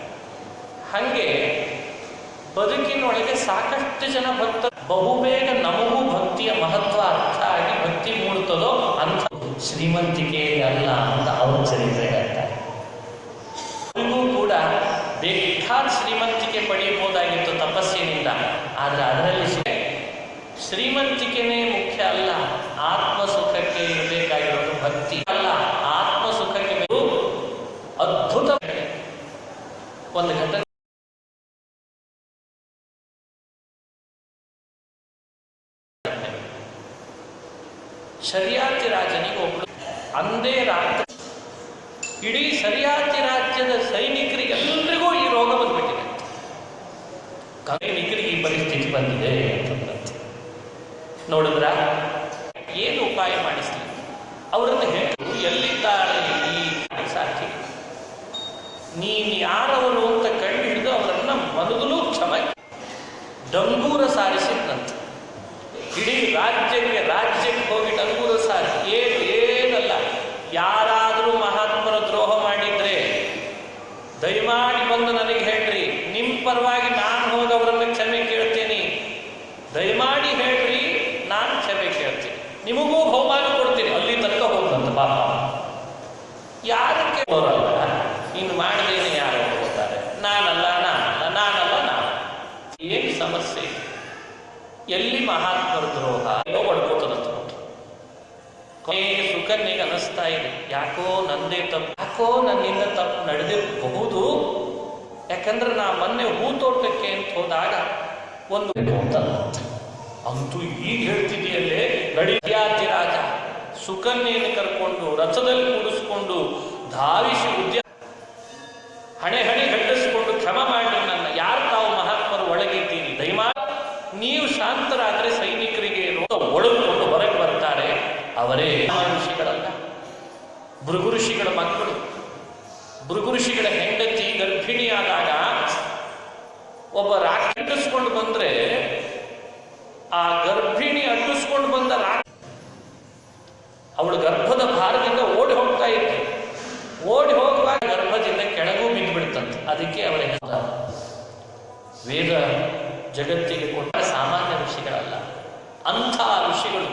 ಹಂಗೆ ಬದುಕಿನೊಳಗೆ ಸಾಕಷ್ಟು ಜನ ಭಕ್ತರು ಬಹುಬೇಗ ನಮಗೂ ಭಕ್ತಿಯ ಮಹತ್ವ ಅರ್ಥ ಆಗಿ ಭಕ್ತಿ ಮೂಡುತ್ತದೋ ಅಂತ ಶ್ರೀಮಂತಿಕೆ ಅಲ್ಲ ಅಂತ ಅವ್ರ ಚರಿತ್ರೆ ಹೇಳ್ತಾರೆ. ಅವರಿಗೂ ಕೂಡ ಬೇಕಾದ ಶ್ರೀಮಂತಿಕೆ ಪಡೆಯಬಹುದಾಗಿತ್ತು ತಪಸ್ಸಿನಿಂದ, ಆದ್ರೆ ಅದರಲ್ಲಿ ಶ್ರೀಮಂತಿಕೆನೇ ಮುಖ್ಯ ಅಲ್ಲ. ಆತ್ಮ ಸುಖಕ್ಕೆ ಇರಬೇಕಾಗಿರೋದು ಭಕ್ತಿ ಅಲ್ಲ, ಆತ್ಮ ಸುಖಕ್ಕೆ ಅದ್ಭುತ ಒಂದು ಘಟನೆ. ಶರಿಯಾತಿ ರಾಜನಿಗೆ ಒಬ್ಬಳು ಅಂದೇ ರಾತ್ರಿ ಇಡೀ ಶರಿಯಾತಿ ರಾಜ್ಯದ ಸೈನಿಕರಿಗೆಲ್ಲರಿಗೂ ಈ ರೋಗ ಬಂದ್ಬಿಟ್ಟಿದೆ. ಸೈನಿಕರಿಗೆ ಈ ಪರಿಸ್ಥಿತಿ ಬಂದಿದೆ ಅಂತಂದಂತೆ ನೋಡಿದ್ರ ಏನು ಉಪಾಯ ಮಾಡಿಸ್ಲಿ? ಅವರನ್ನು ಹೇಳು, ಎಲ್ಲಿದ್ದಾಳೆ ಈ ಸಾಕ್ಷಿ, ನೀನು ಯಾರವರು ಅಂತ ಕಂಡು ಹಿಡಿದು ಅವರನ್ನ ಮೊದಲು ಕ್ಷಮ ಡಂಗೂರ ಸಾರಿಸಿದಂತೆ. ಇಡೀ ರಾಜ್ಯಕ್ಕೆ ಹೋಗಿ ಡಂಗೂರ ಸಾರಿಸಿ ಏನಲ್ಲ, ಯಾರಾದರೂ ಮಹಾತ್ಮರ ದ್ರೋಹ ಮಾಡಿದ್ರೆ ದಯಮಾಡಿ ಬಂದು ನನಗೆ ಹೇಳ್ರಿ, ನಿಮ್ಮ ಪರವಾಗಿ ನಾನು ಹೋಗಿ ಅವರನ್ನು ಕ್ಷಮೆ ಕೇಳ್ತೇನೆ, ದಯಮಾಡಿ ಹೇಳ್ರಿ, ನಾನು ಕ್ಷಮೆ ಕೇಳ್ತೀನಿ, ನಿಮಗೂ ಬಹುಮಾನ ಕೊಡ್ತೀನಿ, ಅಲ್ಲಿ ತನಕ ಹೋಗುವಂತ ಪಾಪ. ಯಾರಕ್ಕೆ ಹೋರಲ್ಲ, ಇನ್ನು ಮಾಡಿದೇನೆ ಯಾರು ಹೋಗ್ತಾರೆ, ನಾನಲ್ಲ. ಏನು ಸಮಸ್ಯೆ? ಎಲ್ಲಿ ಮಹಾತ್ಮರ ದ್ರೋಹ ಹೊಡ್ಕೋತದಂತ ಕೊನೆಗೆ ಸುಕನ್ಯಗೆ ಅನಿಸ್ತಾ ಇದೆ, ಯಾಕೋ ನಂದೇ ತಪ್ಪು. ಯಾಕೋ ನನ್ನಿಂದ ತಪ್ಪು ನಡೆದಿರಬಹುದು, ಯಾಕಂದ್ರೆ ನಾ ಮೊನ್ನೆ ಹೂ ತೋಟಕ್ಕೆ ಅಂತ ಹೋದಾಗ ಒಂದು ಅಂತ ಅಂತೂ ಈಗ ಹೇಳ್ತಿದೆಯಲ್ಲೇ ನಡಿಯಾತಿ ರಾಜ ಸುಕನ್ಯೆಯನ್ನು ಕರ್ಕೊಂಡು ರಥದಲ್ಲಿ ಕೂಡಿಸ್ಕೊಂಡು ಧಾವಿಸಿ ಹಣೆ ಗಡ್ಡಿಸ್ಕೊಂಡು ಕ್ಷಮ ಮಾಡಿ ನನ್ನ, ಯಾರು ತಾವು ಮಹಾತ್ಮರು ಒಳಗಿದ್ದೀರಿ, ದಯಮಾಡಿ ನೀವು ಶಾಂತರಾದರೆ ಸೈನಿಕರಿಗೆ ಒಳಗೊಂಡು ಹೊರಗೆ ಬರ್ತಾರೆ. ಅವರೇ ಋಷಿಗಳಲ್ಲ, ಭೃಗು ಋಷಿಗಳ ಮಕ್ಕಳು. ಭೃಗು ಋಷಿಗಳ ಹೆಂಡತಿ ಗರ್ಭಿಣಿಯಾದಾಗ ಒಬ್ಬ ರಾಕ್ಷಸ ಅಟ್ಟಿಸ್ಕೊಂಡು ಬಂದ್ರೆ ಆ ಗರ್ಭಿಣಿ ಅಟ್ಟಿಸ್ಕೊಂಡು ಬಂದ ಅವಳು ಗರ್ಭದ ಭಾರದಿಂದ ಓಡಿ ಹೋಗ್ತಾ ಇತ್ತು. ಓಡಿ ಹೋಗುವಾಗ ಗರ್ಭದಿಂದ ಕೆಳಗೂ ಬಿದ್ದು ಬಿಡ್ತಂತೆ. ಅದಕ್ಕೆ ಅವರ ಹೆಸರು. ವೇದ ಜಗತ್ತಿಗೆ ಕೊಟ್ಟ ಸಾಮಾನ್ಯ ಋಷಿಗಳಲ್ಲ, ಅಂಥ ಋಷಿಗಳು.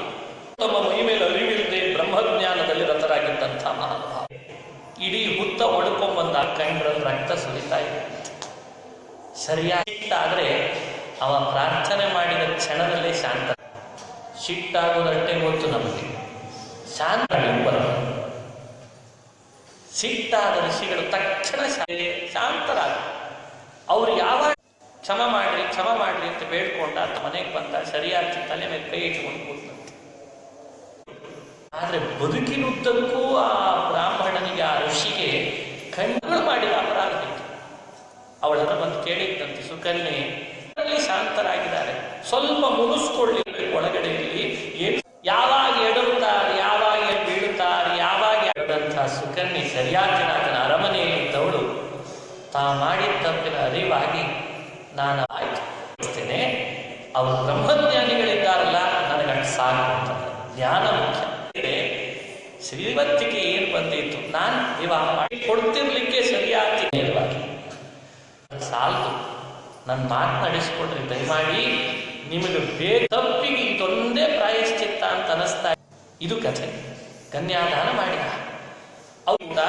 ತಮ್ಮ ಮೈ ಮೇಲೆ ಅರಿವಿಲ್ಲದೆ ಬ್ರಹ್ಮಜ್ಞಾನದಲ್ಲಿ ರತರಾಗಿದ್ದಂಥ ಮಹಾನುಭಾವ. ಇಡೀ ಹುತ್ತ ಒಡ್ಕೊಂಡ್ಬಂದ ಕಂಡ್ರಲ್ಲಿ ರಕ್ತ ಸುರಿತಾ ಇದೆ. ಸರಿಯಾಗಿಟ್ಟಾದ್ರೆ ಅವ ಪ್ರಾರ್ಥನೆ ಮಾಡಿದ ಕ್ಷಣದಲ್ಲೇ ಶಾಂತ. ಸಿಟ್ಟಾಗೋದಷ್ಟೇ ಗೊತ್ತು ನಮಗೆ, ಶಾಂತ ಬರಬಹುದು. ಸಿಟ್ಟಾದ ಋಷಿಗಳು ತಕ್ಷಣ ಶಾಂತರಾದ. ಅವ್ರು ಯಾವಾಗ ಕ್ಷಮ ಮಾಡ್ರಿ ಅಂತ ಬೇಡ್ಕೊಂಡ ಮನೆಗೆ ಬಂದ. ಸರಿಯಾಗಿ ತಲೆ ಮೇಲೆ ಕೈ ಇಟ್ಕೊಂಡು ಕೂತಂತೆ. ಆದ್ರೆ ಬದುಕಿನುದ್ದಕ್ಕೂ ಆ ಬ್ರಾಹ್ಮಣನಿಗೆ, ಆ ಋಷಿಗೆ ಕಣ್ಣುಗಳು ಮಾಡಿದ ಅಪರಾಧ ಇತ್ತು. ಅವಳನ್ನು ಬಂದು ಕೇಳಿದ್ದಂತೆ, ಸುಕನ್ಯೆ ಶಾಂತರಾಗಿದ್ದಾರೆ, ಸ್ವಲ್ಪ ಮುಗಿಸ್ಕೊಳ್ಳಿ ಒಳಗಡೆಯಲ್ಲಿ. ಯಾವಾಗ ಎಡುತ್ತಾರೆ, ಯಾವಾಗ ಬೀಳುತ್ತಾರೆ, ಯಾವಾಗ ಎಡದಂಥ ಸುಕನ್ಯೆ ಸರಿಯಾಗಿನ ಅರಮನೆಯಲ್ಲಿದ್ದವಳು ತಾ ಮಾಡಿದ ತಪ್ಪಿನ ಅರಿವಾಗಿ ನಾನು ಆಯ್ತೇನೆ, ಅವರು ಬ್ರಹ್ಮಜ್ಞಾನಿಗಳಿದ್ದಾರಲ್ಲ, ನನಗಟ್ಟು ಸಾಕು ಅಂತ. ಜ್ಞಾನ ಮುಖ್ಯ. ಶ್ರೀಮಂತಿಕೆ ಏನು ಬಂದಿತ್ತು, ನಾನು ವಿವಾಹ ಮಾಡಿ ಕೊಡ್ತಿರ್ಲಿಕ್ಕೆ ಸರಿಯಾಗಿ ನೇರವಾಗಿ ಸಾಲ್ತು. ನನ್ನ ಮಾತು ನಡೆಸಿಕೊಡ್ರಿ ದಯಮಾಡಿ, ನಿಮಗೆ ತಪ್ಪಿಗೆ ಇದೊಂದೇ ಪ್ರಾಯಶ್ಚಿತ್ತ ಅಂತ ಅನಿಸ್ತಾ. ಇದು ಕಥೆ. ಕನ್ಯಾದಾನ ಮಾಡಿದ. ಹೌದಾ,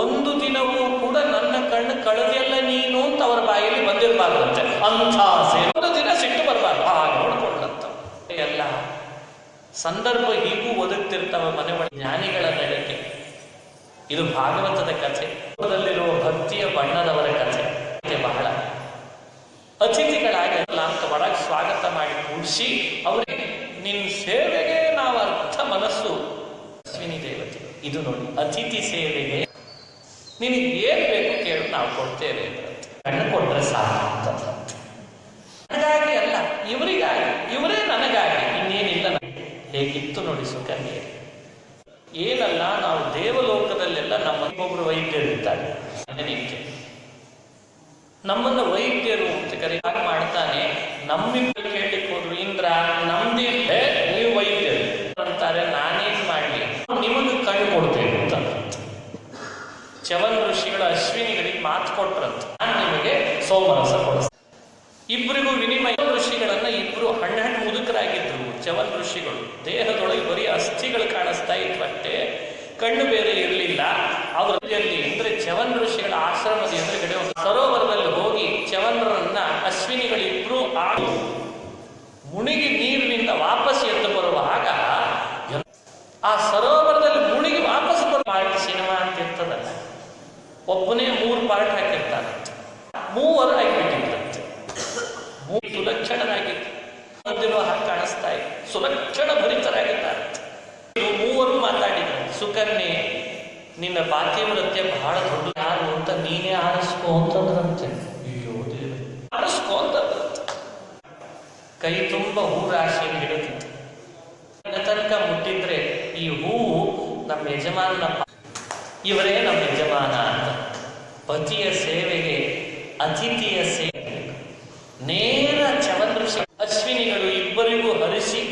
ಒಂದು ದಿನವೂ ಕೂಡ ನನ್ನ ಕಣ್ಣು ಕಳೆದೆಲ್ಲ ನೀನು ಅಂತ ಅವರ ಬಾಯಲ್ಲಿ ಬಂದಿರಬಾರ್ದಂತೆ. ಅಂಥ ಒಂದು ದಿನ ಸಿಟ್ಟು ಬರಬಾರ್ದು. ಹಾಗೆ ನೋಡ್ಕೊಂಡಂತ ಎಲ್ಲ ಸಂದರ್ಭ ಹೀಗೂ ಒದಗ್ತಿರ್ತಾವ ಮನೆ ಒಳಗೆ. ಜ್ಞಾನಿಗಳ ನಡತೆ ಇದು ಭಾಗವತದ ಕಥೆ. ದಲ್ಲಿರುವ ಭಕ್ತಿಯ ಬಣ್ಣದವರ ಕಥೆ. ಬಹಳ ಅತಿಥಿಗಳಾಗಿ ಅಂತ ಒಳಗೆ ಸ್ವಾಗತ ಮಾಡಿ ಕೂಡಿಸಿ ಅವರಿಗೆ ನಿನ್ನ ಸೇವೆಗೆ ನಾವು ಅರ್ಥ ಮನಸ್ಸು. ಅಶ್ವಿನಿ ದೇವತೆ ಇದು ನೋಡಿ, ಅತಿಥಿ ಸೇವೆಗೆ ನಿನಗೆ ಏನ್ ಬೇಕು ಕೇಳು, ನಾವು ಕೊಡ್ತೇವೆ ಅಂತ. ಕಣ್ಣು ಕೊಟ್ರೆ ಸಾಕು ಅಂತ. ನನಗಾಗಿ ಅಲ್ಲ, ಇವರಿಗಾಗಿ, ಇವರೇ ನನಗಾಗಿ, ಇನ್ನೇನಿಲ್ಲ. ಹೇಗಿತ್ತು ನೋಡಿ ಸುಕನ್ಯೆ. ಏನಲ್ಲ, ನಾವು ದೇವಲೋಕದಲ್ಲೆಲ್ಲ ನಮ್ಮೊಬ್ಬರು ವೈದ್ಯರಿರ್ತಾರೆ. ನಮ್ಮನ್ನು ವೈದ್ಯರು ಅಂತ ಕರೆಯಾಗಿ ಮಾಡ್ತಾನೆ. ನಮ್ಮಿಬ್ಬರು ಕೇಳಲಿಕ್ಕೆ ಹೋದ್ರು, ಇಂದ್ರ ನಮ್ದೇ ನೀವು ವೈದ್ಯರು ಅಂತಾರೆ, ನಾನೇನ್ ಮಾಡ್ಲಿ, ನಿಮಗೆ ಕಣ್ಣು ಕೊಡ್ತೇನೆ ಅಂತ. ಚವನ್ ಋಷಿಗಳ ಅಶ್ವಿನಿಗಳಿಗೆ ಮಾತು ಕೊಟ್ರಂತ, ನಾನು ನಿಮಗೆ ಸೋಮರಸ ಕೊಡಿಸ್ತೇನೆ. ಇಬ್ಬರಿಗೂ ವಿನಿಮಯ. ಋಷಿಗಳನ್ನ ಇಬ್ರು ಹಣ್ಣು ಮುದುಕರಾಗಿದ್ರು. ಚವನ್ ಋಷಿಗಳು ದೇಹದೊಳಗೆ ಬರೀ ಅಸ್ಥಿಗಳು ಕಾಣಿಸ್ತಾ ಇದ್ವಷ್ಟೇ, ಕಣ್ಣು ಬೇರೆ ಇರಲಿಲ್ಲ. ಅವರಲ್ಲಿ ಅಂದ್ರೆ ಚವನ್ ಋಷಿಗಳ ಆಶ್ರಮದ ಎದುರುಗಡೆ ಒಂದು ಸರೋವರದಲ್ಲಿ ಹೋಗಿ ಚವನರನ್ನ ಅಶ್ವಿನಿಗಳಿಬ್ರು ಮುಳುಗಿ ನೀರಿನಿಂದ ವಾಪಸ್ ಎದ್ದು ಬರುವಾಗ ಆ ಸರೋವರದಲ್ಲಿ ಮುಳುಗಿ ವಾಪಸ್ ಬರುವ ಸಿನಿಮಾ ಅಂತ ಇರ್ತದಲ್ಲ, ಒಬ್ಬನೇ 3 ಪಾರ್ಟ್ ಹಾಕಿರ್ತಾರೆ. 3 ಆಗಿಬಿಟ್ಟಿದ್ರಂತೆ. 3 ಸುಲಕ್ಷಣರಾಗಿತ್ತು. ಹಾಗೆ ಕಾಣಿಸ್ತಾ ಇದೆ, ಸುಲಕ್ಷಣ ಭರಿತರಾಗಿದ್ದಾರೆ. 3 ಮಾತಾಡಿದ್ರು. ಸುಕನ್ಯೆ, ನಿನ್ನ ಪಾತಿವ್ರತ್ಯ ಬಹಳ ದೊಡ್ಡ, ಯಾರು ಅಂತ ನೀನೇ ಆರಿಸ್ಕೋ ಅಂತಂದ್ರಂತೆ. ಅಯ್ಯೋ ದೇವ, ಆರಿಸ್ಕೋ ಅಂತಂದ್ರಂತೆ. ಕೈ ತುಂಬ ಹೂ ರಾಶಿಯನ್ನು ಹಿಡಿದಿತ್ತು. ತನಕ ಮುಟ್ಟಿದ್ರೆ ಈ ಹೂವು ನಮ್ಮ ಯಜಮಾನ, ಇವರೇ ನಮ್ಮ ಯಜಮಾನ ಅಂತ. ಪತಿಯ ಸೇವೆಗೆ ಅತಿಥಿಯ ಸೇವೆ. ನೇರ ಚವನ್ ಋಷಿ ಅಶ್ವಿನಿಗಳು ಇಬ್ಬರಿಗೂ ಹರಿಸಿ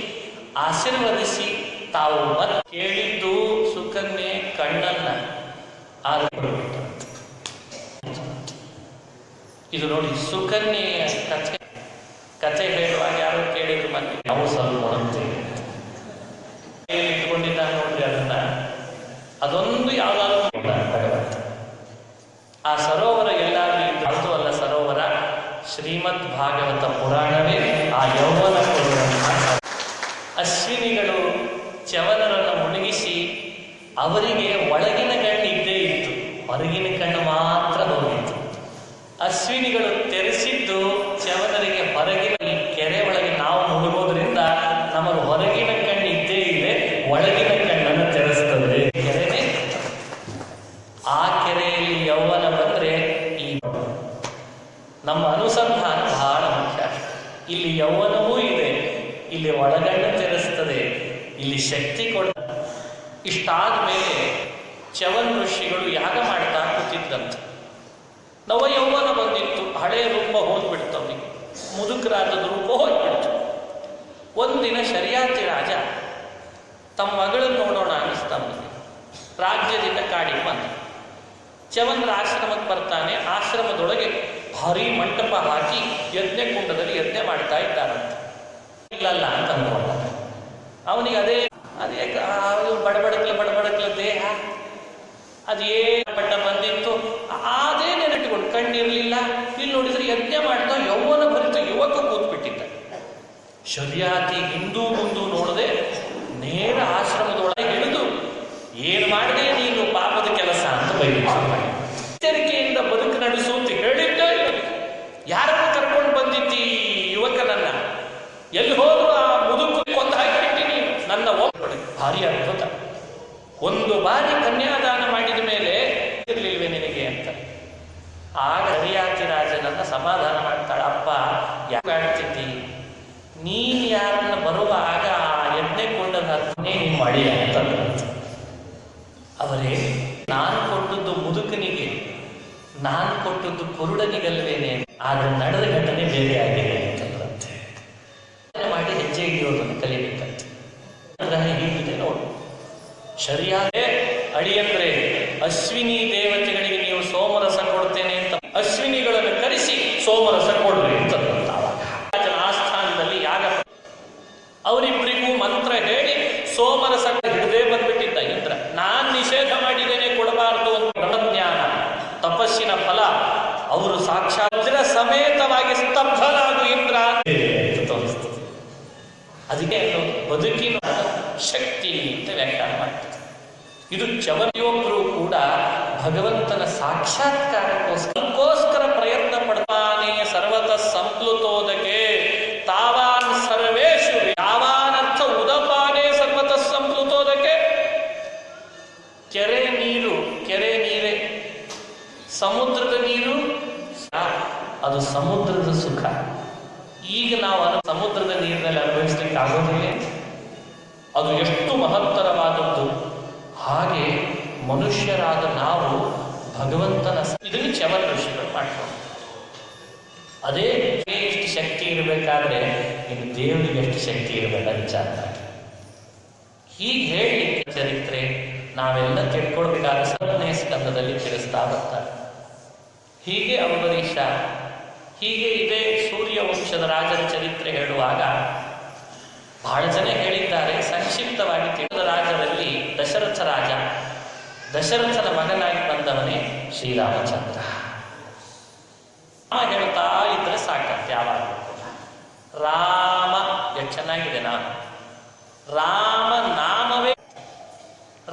ಆಶೀರ್ವದಿಸಿ ತಾವು ಮತ್ತೆ ಕೇಳಿದ್ದು ಸುಕನ್ಯೆ ಕಣ್ಣನ್ನ ಆರಿಬಿಟ್ಟ. ಇದು ನೋಡಿ ಸುಕನ್ಯೆಯ ಕಥೆ ಹೇಳುವಾಗ ಯಾರು ಕೇಳಿದ್ರು ಮತ್ತೆ ನಾವು ಸ್ವಲ್ಪ ಅಂತೀವಿ. ಇಟ್ಕೊಂಡಿದ್ದ ನೋಡ್ರಿ ಅದನ್ನ, ಅದೊಂದು ಯಾವ್ದಾದ್ರು ಭಗವಂತ. ಆ ಸರೋವರ ಎಲ್ಲಾದ್ರೂ ಯಾವುದು ಅಲ್ಲ ಸರೋವರ, ಶ್ರೀಮದ್ ಭಾಗವತ ಪುರಾಣವೇ ಆ ಯೌವನ ಕೊಡುವಂತಹ. ಅಶ್ವಿನಿಗಳು ಚವನರನ್ನು ಮುಳುಗಿಸಿ ಅವರಿಗೆ ಒಳಗಿನ ಗಣ್ಣು ಇದ್ದೇ ಇತ್ತು. ಹೊರಗಿನ ಕಣ್ಣು ಮಾತ್ರ ಹೋಗಿತ್ತು. ಅಶ್ವಿನಿಗಳು ತೆರೆಸಿದ್ದು ಚ್ಯವನರಿಗೆ ಹೊರಗಿನ ಈ ಕೆರೆ ಒಳಗೆ ನಾವು ಮುಳುಗೋದ್ರಿಂದ ನಮಗೆ ಹೊರಗಿನ ಕಣ್ಣು ಇದ್ದೇ ಇದೆ, ಒಳಗಿನ ಕಣ್ಣನ್ನು ತೆರೆಸ್ತದೆ. ಕೆರೆನೇ ಆ ಕೆರೆಯಲ್ಲಿ ಯೌವನ ಬಂದ್ರೆ ಈ ನಮ್ಮ ಅನುಸಂಧಾನ ಬಹಳ ಮುಖ್ಯ. ಇಲ್ಲಿ ಯೌವನವೂ ಇದೆ, ಇಲ್ಲಿ ಒಳಗಣ್ಣು ತೆರೆಸ್ತದೆ, ಇಲ್ಲಿ ಶಕ್ತಿ ಕೊಡ್ತದೆ. ಇಷ್ಟಾದ ಮೇಲೆ ಚ್ಯವನ್ ಋಷಿಗಳು ಯಾಗ ಮಾಡ್ತಾ ಕೂತಿದ್ದಂತೆ. ನವ ಯೌವನ ಬಂದಿತ್ತು, ಹಳೆಯ ರೂಪ ಹೋಗ್ಬಿಡ್ತು, ಅವನಿಗೆ ಮುದುಕರಾದ ರೂಪ ಹೋಗ್ಬಿಡ್ತು. ಒಂದಿನ ಶರ್ಯಾತಿ ರಾಜ ತಮ್ಮ ಮಗಳನ್ನು ನೋಡೋಣ ಅನ್ನಿಸ್ತವನಿಗೆ. ರಾಜ್ಯದಿಂದ ಕಾಡಿಗೆ ಬಂದ. ಚ್ಯವನ್ರ ಆಶ್ರಮಕ್ಕೆ ಬರ್ತಾನೆ. ಆಶ್ರಮದೊಳಗೆ ಭಾರಿ ಮಂಟಪ ಹಾಕಿ ಯಜ್ಞ ಕುಂಡದಲ್ಲಿ ಯಜ್ಞ ಮಾಡ್ತಾ ಇದ್ದಾರಂತೆ. ಇಲ್ಲಲ್ಲ ಅಂತ ಅಂದ್ಕೊಂಡ. ಅವನಿಗೆ ಅದೇ ಬಡಬಡಕ್ಲ ದೇಹ ಅದೇ ಬಡ್ಡ ಬಂದಿತ್ತು, ಅದೇ ನೆನಟ್ಕೊಂಡು ಕಣ್ಣಿರ್ಲಿಲ್ಲ. ಇಲ್ಲಿ ನೋಡಿದ್ರೆ ಯಜ್ಞ ಮಾಡ್ತಾ ಯೌವನ ಭರಿತ ಯುವಕ ಕೂತ್ಬಿಟ್ಟಿದ್ದ. ಶರ್ಯಾತಿ ಹಿಂದೂ ಮುಂದೂ ನೋಡದೆ ನೇರ ಆಶ್ರಮದೊಳಗೆ ಇಳಿದು, ಏನು ಮಾಡಿದೆ ನೀನು ಪಾಪದ ಕೆಲಸ ಅಂತ ಬೈಲಿಕ್ಕೆ ಮಾಡಿ, ಎಚ್ಚರಿಕೆಯಿಂದ ಬದುಕು ನಡೆಸು ಅಂತ ಹೇಳಿದ್ದ. ಯಾರನ್ನು ಕರ್ಕೊಂಡು ಬಂದಿದ್ದಿ ಯುವಕನನ್ನ? ಎಲ್ಲಿ ಹೋದ್ರು ಆ ಮುದುಕು ಕೊಂದು ಹಾಕಿಬಿಟ್ಟಿನಿ ನನ್ನ ಒಬ್ಬ. ಭಾರಿ ಅದ್ಭುತ. ಒಂದು ಬಾರಿ ಕನ್ಯಾದಾನ ಮಾಡಿದ ಮೇಲೆ ಇರ್ಲಿಲ್ವೇ ನಿನಗೆ ಅಂತ. ಆಗ ಶರ್ಯಾತಿ ರಾಜನನ್ನ ಸಮಾಧಾನ ಮಾಡ್ತಾಳೆ. ಅಪ್ಪ ಯಾಕೆ ಆಡ್ತಿದ್ದಿ? ನೀನ್ ಯಾರನ್ನ ಬರುವಾಗ ಆ ಯಜ್ಞ ಕೊಂಡದ ನೀನು ಮಾಡಿ ಅಂತ. ಅವರೇ, ನಾನು ಕೊಟ್ಟದ್ದು ಮುದುಕನಿಗೆ, ನಾನು ಕೊಟ್ಟದ್ದು ಕುರುಡನಿಗಲ್ವೇನೆ, ಆದ್ರೆ ನಡೆದ ಘಟನೆ ಬೇರೆ ಆಗಿದೆ ಅಂತಂದ್ರಂತೆ. ಮಾಡಿ ಹೆಜ್ಜೆ ಹಿಡಿಯೋದನ್ನು ಕಲಿಬೇಕಂತೆ. ಹೀಗಿದೆ ನೋಡು. ಶರ್ಯಾತೆ ಅಡಿಯಂದ್ರೆ ಅಶ್ವಿನಿ ದೇವತೆಗಳಿಗೆ ನೀವು ಸೋಮರಸ ಕೊಡ್ತೇನೆ ಅಂತ ಅಶ್ವಿನಿಗಳನ್ನು ಕರೆಸಿ ಸೋಮರಸ ಕೊಡ್ರಿ ಅಂತಂತ. ರಾಜನ ಆಸ್ಥಾನದಲ್ಲಿ ಯಾಗ ಅವರಿಬ್ಬರಿಗೂ ಮಂತ್ರ ಹೇಳಿ ಸೋಮರಸ ಹಿಡದೇ ಬಂದ್ಬಿಟ್ಟಿದ್ದ ಇಂದ್ರ. ನಾನ್ ನಿಷೇಧ ಮಾಡಿದ್ದೇನೆ ಕೊಡಬಾರದು ಅಂತ ಬ್ರಹ್ಮಜ್ಞಾನ ತಪಸ್ಸಿನ ಫಲ. ಅವರು ಸಾಕ್ಷಾತ್ ಸಮೇತವಾಗಿ ಸ್ತಬ್ಧನಾಗು ಇಂದ್ರ ತೋರಿಸ್ತದೆ. ಅದಕ್ಕೆ ಬದುಕಿನ ಶಕ್ತಿ ಅಂತ ವ್ಯಾಖ್ಯಾನ ಮಾಡ್ತಾರೆ. ಇದು ಚ್ಯವನೊಬ್ಬರು ಕೂಡ ಭಗವಂತನ ಸಾಕ್ಷಾತ್ಕಾರಕ್ಕೋಸ್ಕರ ಪ್ರಯತ್ನ ಪಡ್ತಾನೆ. ಸರ್ವತ ಸಂಪ್ಲುತೋದಕ್ಕೆ ತಾವಾನ್ ಸರ್ವೇಶು ಯಾವಾನರ್ಥ ಉದಪಾನೆ ಸರ್ವತ ಸಂಪ್ಲುತೋದಕ್ಕೆ. ಕೆರೆ ನೀರೇ, ಸಮುದ್ರದ ನೀರು ಅದು ಸಮುದ್ರದ ಸುಖ. ಈಗ ನಾವು ಸಮುದ್ರದ ನೀರಿನಲ್ಲಿ ಅನುಭವಿಸ್ಲಿಕ್ಕೆ ಆಗೋದಿಲ್ಲ. ಅದು ಎಷ್ಟು ಮಹತ್ತರವಾದದ್ದು. ಹಾಗೆ ಮನುಷ್ಯರಾದ ನಾವು ಭಗವಂತನ ಇದನ್ನು ಚ್ಯವನ ಋಷಿಗಳು ಮಾಡ್ಕೊಂಡು, ಅದೇ ಎಷ್ಟು ಶಕ್ತಿ ಇರಬೇಕಾದ್ರೆ ಇನ್ನು ದೇವರಿಗೆ ಎಷ್ಟು ಶಕ್ತಿ ಇರಬೇಕಂತ ವಿಚಾರ ಮಾಡಿ. ಹೀಗೆ ಹೇಳಿ ಚರಿತ್ರೆ ನಾವೆಲ್ಲ ತಿಳ್ಕೊಳ್ಬೇಕಾದ 7ನೇ ಸ್ಕಂದದಲ್ಲಿ ತಿಳಿಸ್ತಾ ಬರ್ತಾರೆ. ಹೀಗೆ ಅಂಬರೀಷ, ಹೀಗೆ ಇದೇ ಸೂರ್ಯ ವಂಶದ ರಾಜರ ಚರಿತ್ರೆ ಹೇಳುವಾಗ ಬಹಳ ಜನ ಹೇಳಿದ್ದಾರೆ. ಸಂಕ್ಷಿಪ್ತವಾಗಿ ತಿಳಿದ ರಾಜರಲ್ಲಿ ದಶರಥ ರಾಜ, ದಶರಥನ ಮಗನಾಗಿ ಬಂದವನೇ ಶ್ರೀರಾಮಚಂದ್ರ. ಹೇಳ್ತಾ ಇದ್ರೆ ಸಾಕತ್ತೆ ಯಾವಾಗ ರಾಮ. ಎಷ್ಟು ಚೆನ್ನಾಗಿದೆ ನಾನು ರಾಮ ನಾಮವೇ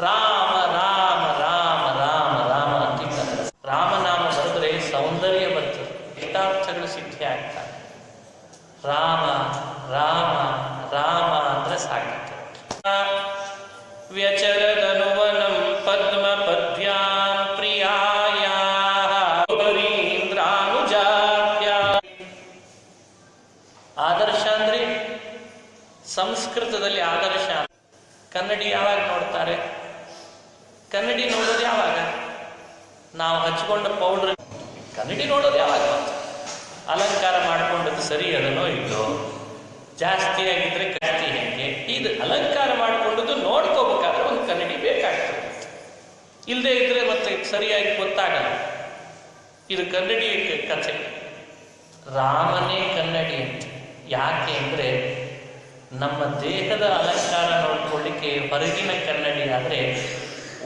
ರಾಮ ರಾಮ ರಾಮ ರಾಮ ರಾಮ ಅಂತಿದ್ದಾರೆ. ರಾಮನಾಮ ಬರೆದ್ರೆ ಸೌಂದರ್ಯ ಬರ್ತದೆ, ಇಷ್ಟಾರ್ಥಗಳು ಸಿದ್ಧಿ ಆಗ್ತವೆ. ರಾಮ ರಾಮ ರಾಮ ಅಂದ್ರೆ ಸಾಕತ್ತೆ. ವ್ಯಚರದನುವನಂ ಪದ್ಮ ಪದ್ಭ್ಯಾಂ ಪ್ರಿಯಾಯಾಃ ಪರೀಂದ್ರಾನುಜಾಭ್ಯ. ಆದರ್ಶ ಅಂದ್ರೆ ಸಂಸ್ಕೃತದಲ್ಲಿ ಆದರ್ಶ. ಕನ್ನಡಿ ಯಾವಾಗ ನೋಡ್ತಾರೆ? ಕನ್ನಡಿ ನೋಡೋದು ಯಾವಾಗ? ನಾವು ಹಚ್ಕೊಂಡ ಪೌಡ್ರ್. ಕನ್ನಡಿ ನೋಡೋದು ಯಾವಾಗ? ಅಲಂಕಾರ ಮಾಡ್ಕೊಂಡದ್ದು ಸರಿ ಅದನ್ನೋ ಇಲ್ಲೋ, ಜಾಸ್ತಿ ಆಗಿದ್ರೆ ಜಾಸ್ತಿ ಹೆಂಗೆ, ಇದು ಅಲಂಕಾರ ಮಾಡಿಕೊಂಡದ್ದು ನೋಡ್ಕೋಬೇಕಾದ್ರೆ ಒಂದು ಕನ್ನಡಿ ಬೇಕಾಗ್ತದೆ. ಇಲ್ಲದೆ ಇದ್ರೆ ಮತ್ತೆ ಸರಿಯಾಗಿ ಗೊತ್ತಾಗಲ್ಲ. ಇದು ಕನ್ನಡಿ ಕಥೆ. ರಾಮನೇ ಕನ್ನಡಿ ಅಂತ. ಯಾಕೆ ಅಂದ್ರೆ ನಮ್ಮ ದೇಹದ ಅಲಂಕಾರ ನೋಡ್ಕೊಳ್ಳಿಕ್ಕೆ ಹೊರಗಿನ ಕನ್ನಡಿ ಆದ್ರೆ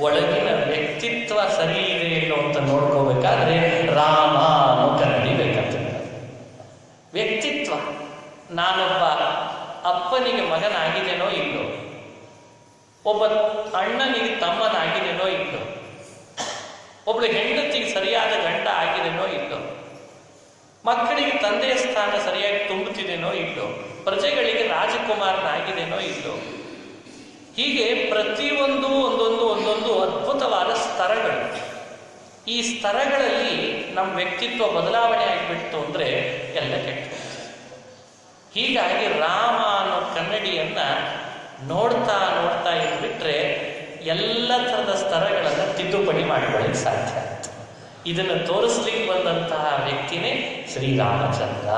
ಒಳಗಿನ ವ್ಯಕ್ತಿತ್ವ ಸರಿ ಇದೆ ಇಲ್ಲೋ ಅಂತ ನೋಡ್ಕೋಬೇಕಾದ್ರೆ ರಾಮ ಅನ್ನೋ ಕನ್ನಡಿ ಬೇಕಾಗ್ತದೆ. ವ್ಯಕ್ತಿತ್ವ, ನಾನೊಬ್ಬ ಅಪ್ಪನಿಗೆ ಮಗನಾಗಿದ್ದೇನೋ ಇಲ್ಲೋ, ಒಬ್ಬ ಅಣ್ಣನಿಗೆ ತಮ್ಮನಾಗಿದ್ದೇನೋ ಇಲ್ಲೋ, ಒಬ್ಳು ಹೆಂಡತಿಗೆ ಸರಿಯಾದ ಗಂಡ ಆಗಿದೆನೋ ಇಲ್ಲೋ, ಮಕ್ಕಳಿಗೆ ತಂದೆಯ ಸ್ಥಾನ ಸರಿಯಾಗಿ ತುಂಬುತ್ತಿದೆನೋ ಇಲ್ಲೋ, ಪ್ರಜೆಗಳಿಗೆ ರಾಜಕುಮಾರನಾಗಿದೆನೋ ಇಲ್ಲೋ. ಹೀಗೆ ಪ್ರತಿಯೊಂದು ಒಂದೊಂದು ಅದ್ಭುತವಾದ ಸ್ತರಗಳು. ಈ ಸ್ತರಗಳಲ್ಲಿ ನಮ್ಮ ವ್ಯಕ್ತಿತ್ವ ಬದಲಾವಣೆ ಆಗಿಬಿಡ್ತು ಅಂದರೆ ಎಲ್ಲ ಕೆಟ್ಟು. ಹೀಗಾಗಿ ರಾಮ ಅನ್ನೋ ಕನ್ನಡಿಯನ್ನ ನೋಡ್ತಾ ಇದ್ಬಿಟ್ರೆ ಎಲ್ಲ ಥರದ ಸ್ತರಗಳನ್ನು ತಿದ್ದುಪಡಿ ಮಾಡಿಕೊಳ್ಳಿಕ್ಕೆ ಸಾಧ್ಯ. ಇದನ್ನು ತೋರಿಸ್ಲಿಕ್ಕೆ ಬಂದಂತಹ ವ್ಯಕ್ತಿನೇ ಶ್ರೀರಾಮಚಂದ್ರ.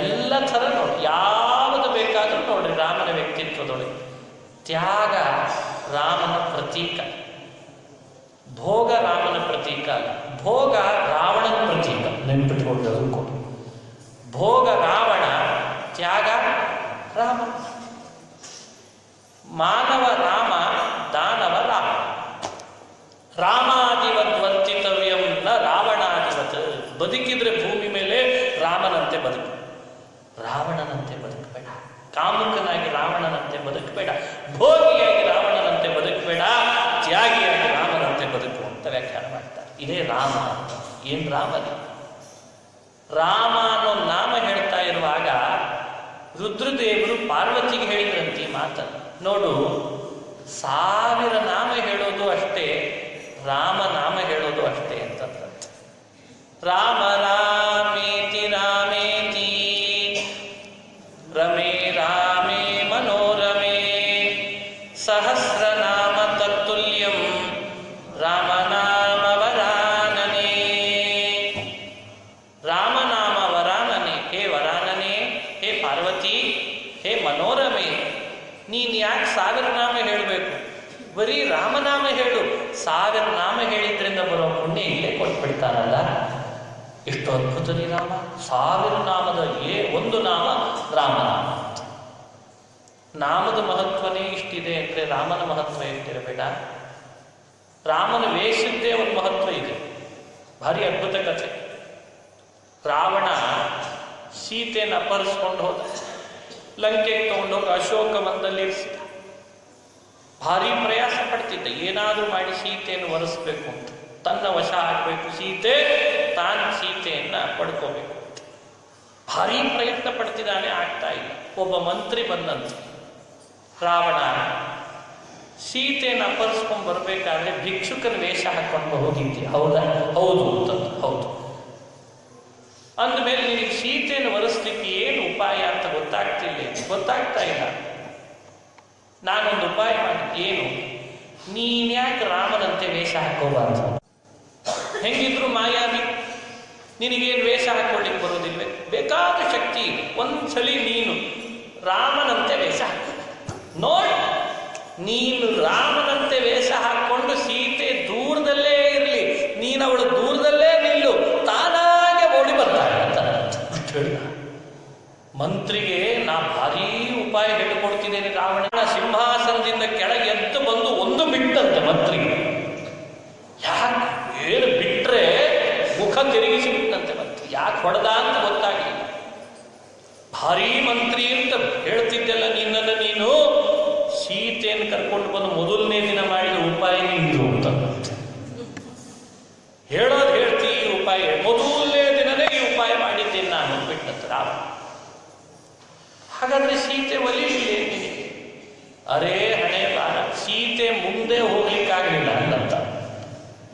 ಎಲ್ಲ ಥರ ನೋಡಿ, ಯಾವುದು ಬೇಕಾದರೂ ನೋಡ್ರಿ ರಾಮನ ವ್ಯಕ್ತಿತ್ವದೊಳಗೆ. ತ್ಯಾಗ ರಾಮನ ಪ್ರತೀಕ, ಭೋಗ ರಾಮನ ಪ್ರತೀಕ ಅಲ್ಲ, ಭೋಗ ರಾವಣನ ಪ್ರತೀಕ. ನೆನ್ಪಿಟ್ಕೊಳ್ಳೋದು ಕೊಡು. ಭೋಗ ರಾವಣ, ತ್ಯಾಗ ರಾಮ. ಮಾನವ ರಾಮ, ದಾನವ ರಾಮ. ರಾಮಾದಿವತ್ ವರ್ತಿತವ್ಯಂ ನ ರಾವಣಾದಿವತ್. ಬದುಕಿದ್ರೆ ಭೂಮಿ ಮೇಲೆ ರಾಮನಂತೆ ಬದುಕು, ರಾವಣನಂತೆ ಬದುಕಬೇಡ. ಕಾಮುಕನಾಗಿ ರಾವಣನಂತೆ ಬದುಕಬೇಡ, ಭೋಗಿಯಾಗಿ ರಾವಣನಂತೆ ಬದುಕಬೇಡ, ತ್ಯಾಗಿಯಾಗಿ ರಾಮನಂತೆ ಬದುಕು ಅಂತ ವ್ಯಾಖ್ಯಾನ ಮಾಡ್ತಾರೆ. ಇದೇ ರಾಮ. ಏನ್ ರಾಮನ? ರಾಮ ಅನ್ನೋ ನಾಮ ಹೇಳ್ತಾ ಇರುವಾಗ ರುದ್ರದೇವರು ಪಾರ್ವತಿಗೆ ಹೇಳಿದ್ರಂತೆ ಮಾತನ್ನು. ನೋಡು, 1000 ನಾಮ ಹೇಳೋದು ಅಷ್ಟೇ, ರಾಮ ನಾಮ ಹೇಳೋದು ಅಷ್ಟೇ ಅಂತಂದ್ರಂತೆ. ರಾಮ ರಾಮೇತಿ ರಾಮೇತಿ ರಮೇ ರಾಮೇ ಮನೋರಮೇ ಸಹಸ್ರನಾಮ ತತ್ತುಲ್ಯಂ ರಾಮನಾಮ ವರಾನನೇ. ರಾಮನಾಮ ವರಾನನೇ. ಹೇ ವರಾನನೇ, ಹೇ ಪಾರ್ವತಿ, ಹೇ ಮನೋರಮೆ, ನೀನು ಯಾಕೆ 1000 ನಾಮ ಹೇಳಬೇಕು? ಬರೀ ರಾಮನಾಮ ಹೇಳು. 1000 ನಾಮ ಹೇಳಿದ್ರಿಂದ ಬರೋ ಪುಣ್ಯ ಇಲ್ಲೇ ಕೊಟ್ಬಿಡ್ತಾನಲ್ಲ. ಎಷ್ಟು ಅದ್ಭುತನೇ ರಾಮ. 1000 ನಾಮದ ಒಂದು ನಾಮ ರಾಮನಾಮ. ನಾಮದ ಮಹತ್ವನೇ ಇಷ್ಟಿದೆ ಅಂದರೆ ರಾಮನ ಮಹತ್ವ ಎಷ್ಟಿರಬೇಡ. ರಾಮನ ವೇಷದ್ದೇ ಒಂದು ಮಹತ್ವ ಇದೆ. ಭಾರಿ ಅದ್ಭುತ ಕಥೆ. ರಾವಣ ಸೀತೆಯನ್ನು ಅಪಹರಿಸ್ಕೊಂಡು ಹೋದ, ಲಂಕೆಗೆ ತಗೊಂಡೋಗಿ ಅಶೋಕವನದಲ್ಲಿ ಇರಿಸಿದ. ಭಾರಿ ಪ್ರಯಾಸ ಪಡ್ತಿದ್ದ, ಏನಾದರೂ ಮಾಡಿ ಸೀತೆಯನ್ನು ಒರೆಸ್ಬೇಕು ಅಂತ, ತನ್ನ ವಶ ಆಗಬೇಕು, ಸೀತೆ ತಾನು ಸೀತೆಯನ್ನ ಪಡ್ಕೋಬೇಕು ಅಂತ ಭಾರಿ ಪ್ರಯತ್ನ ಪಡ್ತಿದ್ದಾನೆ, ಆಗ್ತಾ ಇಲ್ಲ. ಒಬ್ಬ ಮಂತ್ರಿ ಬಂದಂತೆ, ರಾವಣ ಸೀತೆಯನ್ನು ಅಪಹರಿಸ್ಕೊಂಡು ಬರಬೇಕಾದ್ರೆ ಭಿಕ್ಷುಕನ ವೇಷ ಹಾಕೊಂಡು ಹೋಗಿದ್ದೆ, ಹೌದಾ? ಹೌದು ಅಂತಂದು. ಹೌದು ಅಂದಮೇಲೆ ನಿನಗೆ ಸೀತೆಯನ್ನು ಒರೆಸ್ಲಿಕ್ಕೆ ಏನು ಉಪಾಯ ಅಂತ ಗೊತ್ತಾಗ್ತಾ ಇಲ್ಲ. ನಾನೊಂದು ಉಪಾಯ ಮಾಡಿ, ಏನು? ನೀನ್ಯಾಕೆ ರಾಮನಂತೆ ವೇಷ ಹಾಕೋಬಾರ್ದು? ಹೆಂಗಿದ್ರು ಮಾಯಾವಿ, ನಿನಗೇನು ವೇಷ ಹಾಕೊಳ್ಳಿಕ್ಕೆ ಬರೋದಿಲ್ವೇ? ಬೇಕಾದ ಶಕ್ತಿ. ಒಂದ್ಸಲಿ ನೀನು ರಾಮನಂತೆ ವೇಷ ಹಾಕೋ ನೋಡಿ. ನೀನು ರಾಮನಂತೆ ವೇಷ ಹಾಕೊಂಡು ಸೀತೆ ದೂರದಲ್ಲೇ ಇರಲಿ, ನೀನು ಅವಳು ದೂರದಲ್ಲೇ ನಿಲ್ಲು, ತಾನಾಗೆ ಓಡಿ ಬರ್ತಾಳೆ ಅಂತ ಹೇಳ. ಮಂತ್ರಿಗೆ ನಾ ಭಾರೀ ಉಪಾಯ ಹೇಳಿಕೊಡ್ತಿದ್ದೇನೆ. ರಾವಣನ ಸಿಂಹಾಸನದಿಂದ ಕೆಳಗೆ ಎದ್ದು ಬಂದು ಒಂದು ಬಿಟ್ಟಂತೆ ಮಂತ್ರಿಗೆ. ಯಾಕೆ? ಏನು ಬಿಟ್ರೆ ಮುಖ ತಿರುಗಿಸಿ ಬಿಟ್ಟಂತೆ ಮಂತ್ರಿ. ಯಾಕೆ ಹೊಡೆದ ಅಂತ ಗೊತ್ತಾಗಲಿಲ್ಲ. ಭಾರೀ ಮಂತ್ರಿ ಅಂತ ಹೇಳ್ತಿದ್ದೆಲ್ಲ ನಿನ್ನನ್ನು, ನೀನು ಸೀತೆಯನ್ನು ಕರ್ಕೊಂಡು ಬಂದು ಮೊದಲನೇ ದಿನ ಮಾಡಿದ ಉಪಾಯ ನಿಂತು ಅಂತ ಹೇಳೋದು ಹೇಳ್ತಿ. ಈ ಉಪಾಯ ಮೊದಲನೇ ದಿನನೇ ಈ ಉಪಾಯ ಮಾಡಿದ್ದೇನೆ ನಾನು ಬಿಟ್ಟಂತ ರಾವಣ. ಹಾಗಾದ್ರೆ ಸೀತೆ ಒಲಿಲಿಲ್ಲ ನಿನಗೆ? ಅರೇ ಹಣೆ ಬಾರ, ಸೀತೆ ಮುಂದೆ ಹೋಗ್ಲಿಕ್ಕಾಗಲಿಲ್ಲ ಅಂತ.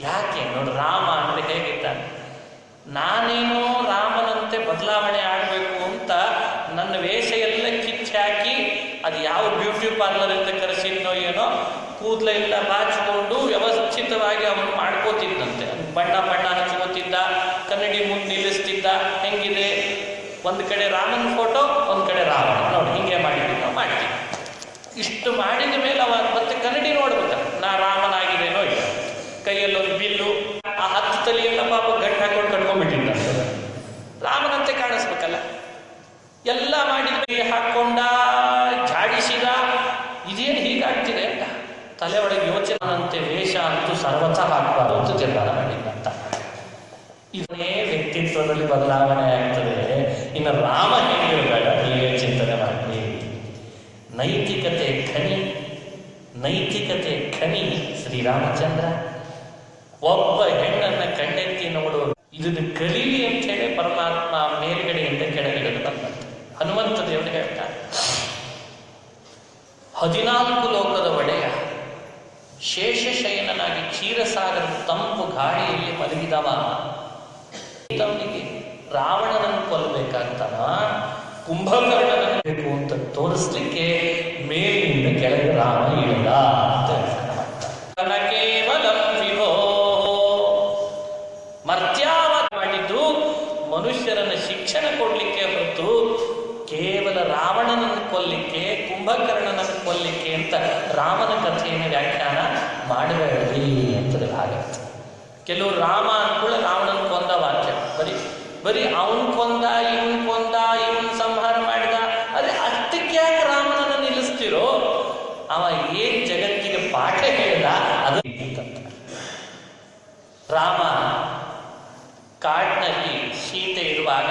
ಯಾಕೆ? ನೋಡು, ರಾಮ ಅಂದ್ರೆ ಹೇಗಿದ್ದಾನೆ. ನಾನೇನೋ ರಾಮನಂತೆ ಬದಲಾವಣೆ ಆಗಬೇಕು ಅಂತ ನನ್ನ ವೇಷ ಎಲ್ಲ ಕಿಚ್ಚಿ ಹಾಕಿ, ಅದು ಯಾವ ಬ್ಯೂಟಿ ಪಾರ್ಲರ್ ಅಂತ ಕರೆಸಿದ್ನೋ ಏನೋ, ಕೂದಲೆಲ್ಲ ಬಾಚಿಕೊಂಡು ವ್ಯವಸ್ಥಿತವಾಗಿ ಅವನು ಮಾಡ್ಕೋತಿದ್ದಂತೆ. ಬಣ್ಣ ಹಚ್ಕೋತಿದ್ದ, ಕನ್ನಡಿ ಮುಂದೆ ನಿಲ್ಲಿಸ್ತಿದ್ದ. ಹೆಂಗಿದೆ? ಒಂದು ಕಡೆ ರಾಮನ ಫೋಟೋ, ಒಂದು ಕಡೆ ರಾವಣ. ನೋಡಿ, ಹಿಂಗೆ ಮಾಡಿದ್ವಿ ನಾವು, ಮಾಡ್ತೀವಿ. ಇಷ್ಟು ಮಾಡಿದ ಮೇಲೆ ಅವ ಮತ್ತೆ ಕನ್ನಡಿ ನೋಡ್ಬೇಕ, ನಾ ರಾಮನಾಗಿದ್ದೇನೋ ಇಲ್ಲ. ಕೈಯಲ್ಲೊಂದು ಬಿಲ್ಲು, ಆ 10 ತಲೆಯೆಲ್ಲ ಪಾಪ ಗಂಟು ಹಾಕೊಂಡು ಕಟ್ಕೊಂಡ್ಬಿಟ್ಟಿದ್ದ. ರಾಮನಂತೆ ಕಾಣಿಸ್ಬೇಕಲ್ಲ. ಎಲ್ಲ ಮಾಡಿದ ಹಾಕೊಂಡ, ಝಾಡಿಸಿದ. ಇದೇನು ಹೀಗಾಗ್ತಿದೆ ಅಂತ ತಲೆ ಒಳಗೆ ಯೋಚನೆಂತೆ ವೇಷ ಅಂತೂ ಸರ್ವತಃ ಹಾಕಬಾರದು ಅಂತ ತೀರ್ಮಾನ ಮಾಡಿದ್ದಂತ. ಇದನ್ನೇ ವ್ಯಕ್ತಿತ್ವದಲ್ಲಿ ಬದಲಾವಣೆ ಆಗ್ತದೆ. ಇನ್ನು ರಾಮ ಹೇಗಿರಬೇಡ, ನೀವೇ ಚಿಂತನೆ ಮಾಡಿ. ನೈತಿಕತೆ ಖನಿ ಶ್ರೀರಾಮಚಂದ್ರ. ಒಬ್ಬ ಹೆಣ್ಣನ್ನ ಕಣ್ಣೆತ್ತಿ ನೋಡುವ ಇದನ್ನು ಕಲೀಲಿ ಅಂತ ಹೇಳಿ ಪರಮಾತ್ಮ ಮೇಲ್ಗಡೆಯಿಂದ ಕೆಳಗಿಳಿದು ಬಂದಂತೆ. ಹನುಮಂತ ದೇವರು ಹೇಳ್ತಾರೆ, 14 ಲೋಕದ ಒಡೆಯ ಶೇಷಶಯನನಾಗಿ ಕ್ಷೀರಸಾಗರದ ತಂಪು ಗಾಳಿಯಲ್ಲಿ ಮಲಗಿದವ ಅವನಿಗೆ ರಾವಣನನ್ನು ಕೊಲ್ಲಬೇಕಾಗ್ತಾನ, ಕುಂಭಕರ್ಣನನ್ನು ಬೇಕು ಅಂತ ತೋರಿಸ್ಲಿಕ್ಕೆ ಮೇಲಿನಿಂದ ಕೆಳಗೆ ರಾಮ ಇಳಿದ ಅಂತ ಕೇವಲಂ ವಿಭೋ ಮರ್ತ್ಯಾವ ಮಾಡಿದ್ದು ಮನುಷ್ಯರನ್ನು ಶಿಕ್ಷಣ ಕೊಡ್ಲಿಕ್ಕೆ ಹೊರತು ಕೇವಲ ರಾವಣನನ್ನು ಕೊಲ್ಲಿಕ್ಕೆ, ಕುಂಭಕರ್ಣನನ್ನು ಕೊಲ್ಲಿಕ್ಕೆ ಅಂತ ರಾಮನ ಕಥೆಯನ್ನು ವ್ಯಾಖ್ಯಾನ ಮಾಡಬೇಡಿ ಅಂತದೆ. ಹಾಗಂತ ಕೆಲವರು ರಾಮ ಅನ್ಕೂಲ ರಾವಣನ ಕೊಂದ ವಾಕ್ಯ, ಬರೀ ಅವನ್ ಕೊಂದ, ಇವನ್ ಸಂಹಾರ ಮಾಡಿದ, ಅದೇ ಅಷ್ಟಕ್ಕೆ ಯಾಕೆ ರಾಮನನ್ನು ನಿಲ್ಲಿಸ್ತಿರೋ? ಅವ ಏನ್ ಜಗತ್ತಿಗೆ ಪಾಠ ಹೇಳಿದ ಅದು ರಾಮ ಕಾಡಿನಲ್ಲಿ ಸೀತೆ ಇರುವಾಗ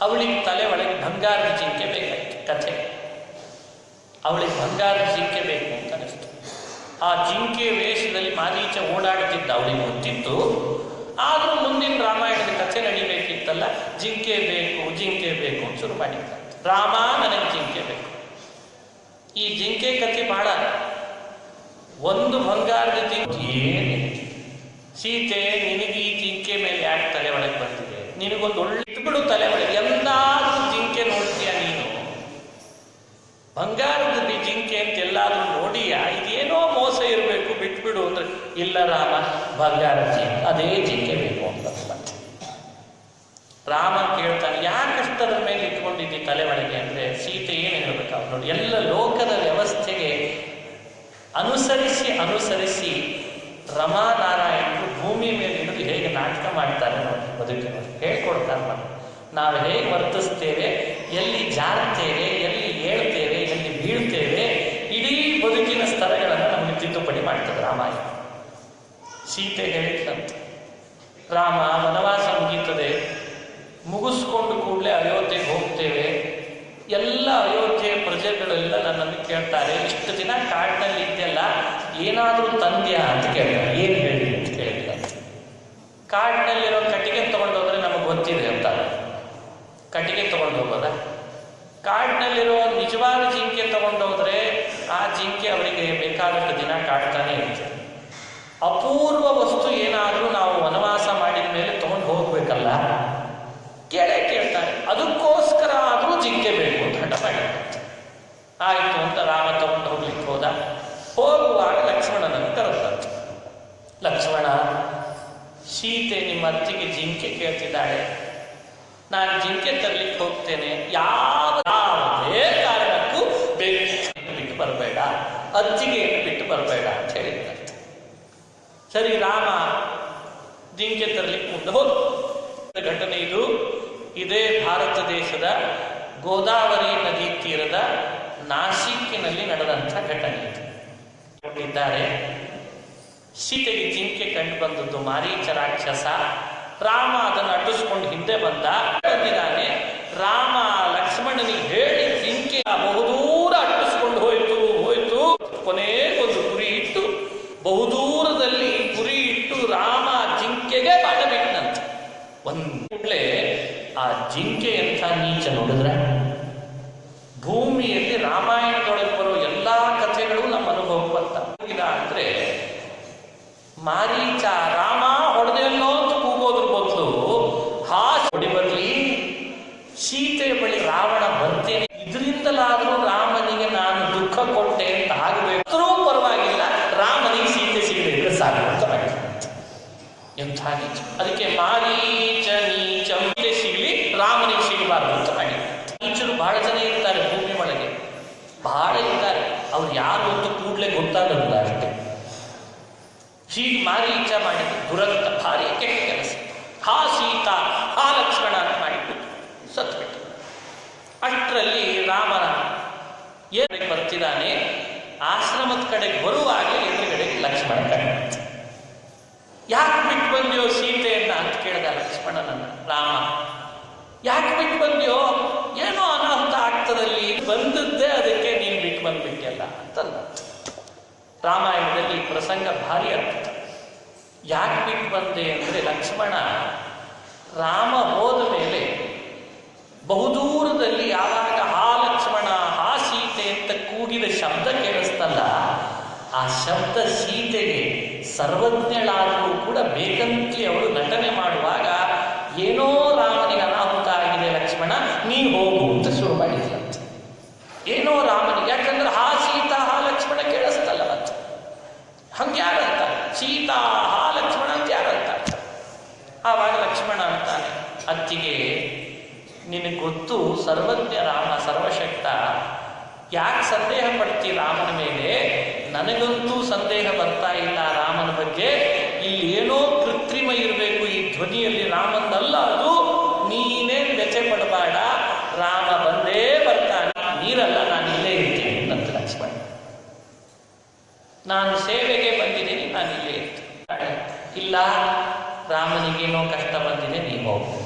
ಅವಳಿಗೆ ತಲೆ ಒಳಗೆ ಬಂಗಾರದ ಜಿಂಕೆ ಬೇಕಾಯ್ತು. ಕಥೆ ಅವಳಿಗೆ ಬಂಗಾರದ ಜಿಂಕೆ ಬೇಕು ಅಂತ ಅನಿಸ್ತು. ಆ ಜಿಂಕೆ ವೇಷದಲ್ಲಿ ಮಾರೀಚ ಓಡಾಡುತ್ತಿದ್ದ, ಅವಳಿಗೆ ಗೊತ್ತಿತ್ತು. ಆದರೂ ಮುಂದಿನ ರಾಮಾಯಣದ ಕಥೆ ನಡಿಬೇಕಿತ್ತಲ್ಲ, ಜಿಂಕೆ ಬೇಕು ಅಂತ ಶುರು ಮಾಡಿದ್ದ. ರಾಮ ನನಗೆ ಜಿಂಕೆ ಬೇಕು. ಈ ಜಿಂಕೆ ಕಥೆ ಬಹಳ, ಒಂದು ಬಂಗಾರದ ಜಿಂಕೆ ಏನಿದೆ, ಸೀತೆ ನಿನಗೆ ಈ ಜಿಂಕೆ ಮೇಲೆ ಯಾಕೆ ತಲೆ ಒಳಗೆ ಬಂದಿದೆ? ನಿನಗೊಂದು ಒಳ್ಳೆ ಇಟ್ಬಿಡು ತಲೆ ಒಳಗೆ, ಎಲ್ಲಾದ್ರೂ ಜಿಂಕೆ ನೋಡ್ತೀಯ ನೀನು? ಬಂಗಾರದ ಜಿಂಕೆ ಅಂತ ಎಲ್ಲಾದ್ರೂ ನೋಡಿಯಾ? ಇದೇನೋ ಮೋಸ ಇರಬೇಕು, ಬಿಟ್ಬಿಡು ಅಂದ್ರೆ, ಇಲ್ಲ ರಾಮ, ಬಂಗಾರದ ಜಿಂಕೆ, ಅದೇ ಜಿಂಕೆ ಬೇಕು ಅಂತ ರಾಮ ಕೇಳ್ತಾನೆ, ಯಾಕಷ್ಟರ ಮೇಲೆ ಇಟ್ಕೊಂಡಿದ್ದಿ ತಲೆ ಒಳಗೆ ಅಂದ್ರೆ, ಸೀತೆ ಏನು ಹೇಳ್ಬೇಕು ನೋಡಿ, ಎಲ್ಲ ಲೋಕದ ವ್ಯವಸ್ಥೆಗೆ ಅನುಸರಿಸಿ ರಮಾನಾರಾಯಣರು ಭೂಮಿ ಮೇಲೆ ಹಿಡಿದು ಹೇಗೆ ನಾಟಕ ಮಾಡ್ತಾರೆ ನೋಡಿ, ಬದುಕಿನ ಹೇಳ್ಕೊಡ್ತಾರೆ ನೋಡಿ. ನಾವು ಹೇಗೆ ವರ್ತಿಸ್ತೇವೆ, ಎಲ್ಲಿ ಜಾರ್ತೇವೆ, ಎಲ್ಲಿ ಹೇಳ್ತೇವೆ, ಎಲ್ಲಿ ಬೀಳ್ತೇವೆ, ಇಡೀ ಬದುಕಿನ ಸ್ತರಗಳನ್ನು ನಮಗೆ ತಿದ್ದುಪಡಿ ಮಾಡ್ತದೆ ರಾಮಾಯಣ. ಸೀತೆ ಹೇಳಿದ್ದಂತ, ರಾಮ ವನವಾಸ ಮುಗೀತದೆ, ಮುಗಿಸ್ಕೊಂಡು ಕೂಡಲೇ ಅಯೋಧ್ಯೆಗೆ ಹೋಗ್ತೇವೆ. ಎಲ್ಲ ಅಯೋಧ್ಯೆಯ ಪ್ರಜೆಗಳೆಲ್ಲ ನನ್ನನ್ನು ಕೇಳ್ತಾರೆ, ಇಷ್ಟು ದಿನ ಕಾಡಿನಲ್ಲಿ ಇದ್ದೆಲ್ಲ ಏನಾದರೂ ತಂದ್ಯಾ ಅಂತ ಕೇಳ್ತಾರೆ. ಏನು ಹೇಳಿ ಅಂತ ಕೇಳಿಲ್ಲ. ಕಾಡಿನಲ್ಲಿರೋ ಕಟ್ಟಿಗೆ ತಗೊಂಡೋದ್ರೆ ನಮಗೆ ಗೊತ್ತಿದೆ ಅಂತ, ಕಟ್ಟಿಗೆ ತಗೊಂಡು ಹೋಗೋದ? ಕಾಡಿನಲ್ಲಿರೋ ನಿಜವಾದ ಜಿಂಕೆ ತಗೊಂಡೋದ್ರೆ ಆ ಜಿಂಕೆ ಅವರಿಗೆ ಬೇಕಾದಷ್ಟು ದಿನ ಕಾಡ್ತಾನೆ ಇರುತ್ತೆ. ಅಪೂರ್ವ ವಸ್ತು ಏನಾದರೂ ನಾವು ವನವಾಸ ಮಾಡಿದ ಮೇಲೆ ತಗೊಂಡು ಹೋಗ್ಬೇಕಲ್ಲ, ಕೇಳ್ತಾರೆ. ಅದಕ್ಕೋಸ್ಕರ ಆದರೂ ಜಿಂಕೆ ಬೇಕು ಅಂತ ಹಠ ಮಾಡಿದಂತೆ. ಆಯಿತು ಅಂತ ರಾಮ ತಗೊಂಡು ಹೋಗ್ಲಿಕ್ಕೆ ಹೋದ. ಹೋಗುವಾಗ ಲಕ್ಷ್ಮಣನನ್ನು ಕರೆದಂತೆ, ಲಕ್ಷ್ಮಣ, ಸೀತೆ ನಿಮ್ಮ ಅತ್ತಿಗೆ ಜಿಂಕೆ ಕೇಳ್ತಿದ್ದಾಳೆ, ನಾನು ಜಿಂಕೆ ತರಲಿಕ್ಕೆ ಹೋಗ್ತೇನೆ, ಯಾವುದೇ ಕಾರಣಕ್ಕೂ ಬಿಟ್ಟು ಬರಬೇಡ, ಅತ್ತಿಗೆಯನ್ನು ಬಿಟ್ಟು ಬರಬೇಡ ಅಂತ ಹೇಳಿದ್ದಂತೆ. ಸರಿ, ರಾಮ ಜಿಂಕೆ ತರಲಿಕ್ಕೆ ಮುಂದೆ ಹೋದ. ಘಟನೆ ಇದು. ಇದೇ ಭಾರತ ದೇಶದ ಗೋದಾವರಿ ನದಿ ತೀರದ ನಾಸಿಕ್ಕಿನಲ್ಲಿ ನಡೆದಂಥ ಘಟನೆ ಇದು. ಇದ್ದಾರೆ, ಸೀತೆಗೆ ಜಿಂಕೆ ಕಂಡು ಬಂದದ್ದು ಮಾರೀಚ ರಾಕ್ಷಸ. ರಾಮ ಅದನ್ನು ಅಡ್ಡಿಸ್ಕೊಂಡು ಹಿಂದೆ ಬಂದಿದ್ದಾನೆ. ರಾಮ ಲಕ್ಷ್ಮಣನಿಗೆ ಹೇಳಿ ಜಿಂಕೆ ಬಹುದೂರ ಅಡ್ಡಿಸ್ಕೊಂಡು ಹೋಯ್ತು. ಕೊನೆಗೊಂದು ಗುರಿ ಇಟ್ಟು, ಬಹುದೂರದಲ್ಲಿ ಗುರಿ ಇಟ್ಟು ರಾಮ ಜಿಂಕೆಗೆ ಬಾಣ ಬಿಟ್ಟನಂತೆ. ಕೂಡಲೇ ಆ ಜಿಂಕೆ ಎಂಥ ನೀಚ ನೋಡಿದ್ರೆ, ಭೂಮಿಯಲ್ಲಿ ರಾಮಾಯಣದೊಳಗೆ ಬರೋ ಎಲ್ಲಾ ಕಥೆಗಳು ನಮ್ಮ ಅನುಭವ ಬಂತ. ಅಂದ್ರೆ ಮಾರೀಚ ರಾಮ ಹೊಡೆದೆಲ್ಲೋ ಅಂತ ಕೂಗೋದ್ರ ಬದಲು ಹೊಡಿ ಬರ್ಲಿ, ಸೀತೆಯ ಬಳಿ ರಾವಣ ಬರ್ತೇನೆ, ಇದರಿಂದಲಾದರೂ ರಾಮನಿಗೆ ನಾನು ದುಃಖ ಕೊಟ್ಟೆ ಅಂತ ಆಗಬೇಕು, ಪರವಾಗಿಲ್ಲ, ರಾಮನಿಗೆ ಸೀತೆ ಸಿಗಲಿಕ್ಕೆ ಸಾಕು ಅಂತ ಮಾಡಿದ. ಎಂಥ ನೀಚ! ಅದಕ್ಕೆ ಮಾರೀಚ ನೀಚ ಸಿಗಲಿ, ರಾಮನಿಗೆ ಸಿಗಬಾರ್ದು ಅಂತ ಮಾಡಿ. ನೀಚರು ಬಹಳ ಜನ ಇರ್ತಾರೆ ಭೂಮಿ ಒಳಗೆ, ಬಹಳ ಇದ್ದಾರೆ. ಅವ್ರು ಯಾರು ಅಂತ ಕೂಡಲೇ ಗೊತ್ತಾಗಲ್ಲ ಅಷ್ಟೇ. ಹೀಗೆ ಮಾರೀಚ ಮಾಡಿದ್ದು ದುರಂತ, ಭಾರಿ ಕೆಟ್ಟ ಕೆಲಸ. ಹಾ ಸೀತಾ, ಹಾ ಲಕ್ಷ್ಮಣ ಅಂತ ಮಾಡಿಬಿಟ್ಟು ಸತ್ಬಿಟ್ಟು. ಅಷ್ಟರಲ್ಲಿ ರಾಮನ ಏನಿಗೆ ಬರ್ತಿದ್ದಾನೆ, ಆಶ್ರಮದ ಕಡೆಗೆ ಬರುವಾಗ ಎದುರುಗಡೆಗೆ ಲಕ್ಷ್ಮಣ ಕಂಡ. ಯಾಕೆ ಬಿಟ್ಟು ಬಂದ್ಯೋ ಸೀತೆಯನ್ನ ಅಂತ ಕೇಳಿದ ಲಕ್ಷ್ಮಣನನ್ನ ರಾಮ. ಯಾಕೆ ಬಿಟ್ಟು ಬಂದ್ಯೋ? ಏನೋ ಅನಾಹುತ ಆಗ್ತದಲ್ಲಿ ಬಂದದ್ದೇ, ಅದಕ್ಕೆ ನೀನು ಬಿಟ್ಟು ಬಂದ್ಬಿಟ್ಟಿಯಲ್ಲ ಅಂತಲ್ಲ. ರಾಮಾಯಣದಲ್ಲಿ ಈ ಪ್ರಸಂಗ ಭಾರಿ ಅದ್ಭುತ. ಯಾಕೆ ಬಿಟ್ಟು ಬಂದೆ ಅಂದರೆ ಲಕ್ಷ್ಮಣ ರಾಮ ಹೋದ ಮೇಲೆ ಬಹುದೂರದಲ್ಲಿ ಯಾವಾಗ ಹಾ ಲಕ್ಷ್ಮಣ ಹಾ ಸೀತೆ ಅಂತ ಕೂಗಿದ ಶಬ್ದ ಕೇಳಿಸ್ತಲ್ಲ, ಆ ಶಬ್ದ ಸೀತೆಗೆ ಸರ್ವಜ್ಞಳಾದರೂ ಕೂಡ ಬೇಕಂತಲೇ ಅವಳು ನಟನೆ ಮಾಡುವಾಗ ಏನೋ ರಾಮನಿಗೆ ಅನಾಹುತ ಆಗಿದೆ ಲಕ್ಷ್ಮಣ ನೀ ಹೋಗು ಅಂತ ಶುರು ಮಾಡಿದ್ಲಂತೆ. ಏನೋ ರಾಮನಿಗೆ, ಯಾಕಂದ್ರೆ ಹಾ ಸೀತಾ ಹಾ ಲಕ್ಷ್ಮಣ ಕೇಳಿಸ್ತಲ್ಲ ಮತ್ತೆ ಹಂಗೆ ಯಾರಂತ ಸೀತಾ ಹಾ ಲಕ್ಷ್ಮಣ ಅಂತ ಯಾರಂತ. ಆವಾಗ ಲಕ್ಷ್ಮಣ ಅಂತಾನೆ, ಅತ್ತಿಗೆ ನಿನಗೆ ಗೊತ್ತು ಸರ್ವಜ್ಞ ರಾಮ ಸರ್ವಶಕ್ತ, ಯಾಕೆ ಸಂದೇಹ ಪಡ್ತಿ ರಾಮನ ಮೇಲೆ? ನನಗಂತೂ ಸಂದೇಹ ಬರ್ತಾ ಇಲ್ಲ ರಾಮನ ಬಗ್ಗೆ. ಇಲ್ಲಿ ಏನೋ ಕೃತ್ರಿಮ ಇರಬೇಕು ಈ ಧ್ವನಿಯಲ್ಲಿ, ರಾಮನಲ್ಲ ಅದು. ನೀನೇ ವ್ಯಥೆ ಪಡಬೇಡ, ರಾಮ ಬಂದೇ ಬರ್ತಾನೆ, ನೀರಲ್ಲ ನಾನು ಇಲ್ಲೇ ಇರ್ತೀನಿ ಅಂತ ಲಕ್ಷ್ಮಣ. ನಾನು ಸೇವೆಗೆ ಬಂದಿದ್ದೀನಿ, ನಾನು ಇಲ್ಲೇ ಇರ್ತೀನಿ. ಇಲ್ಲ ರಾಮನಿಗೇನೋ ಕಷ್ಟ ಬಂದಿದೆ, ನೀವು ಹೋಗ್ಬೋದು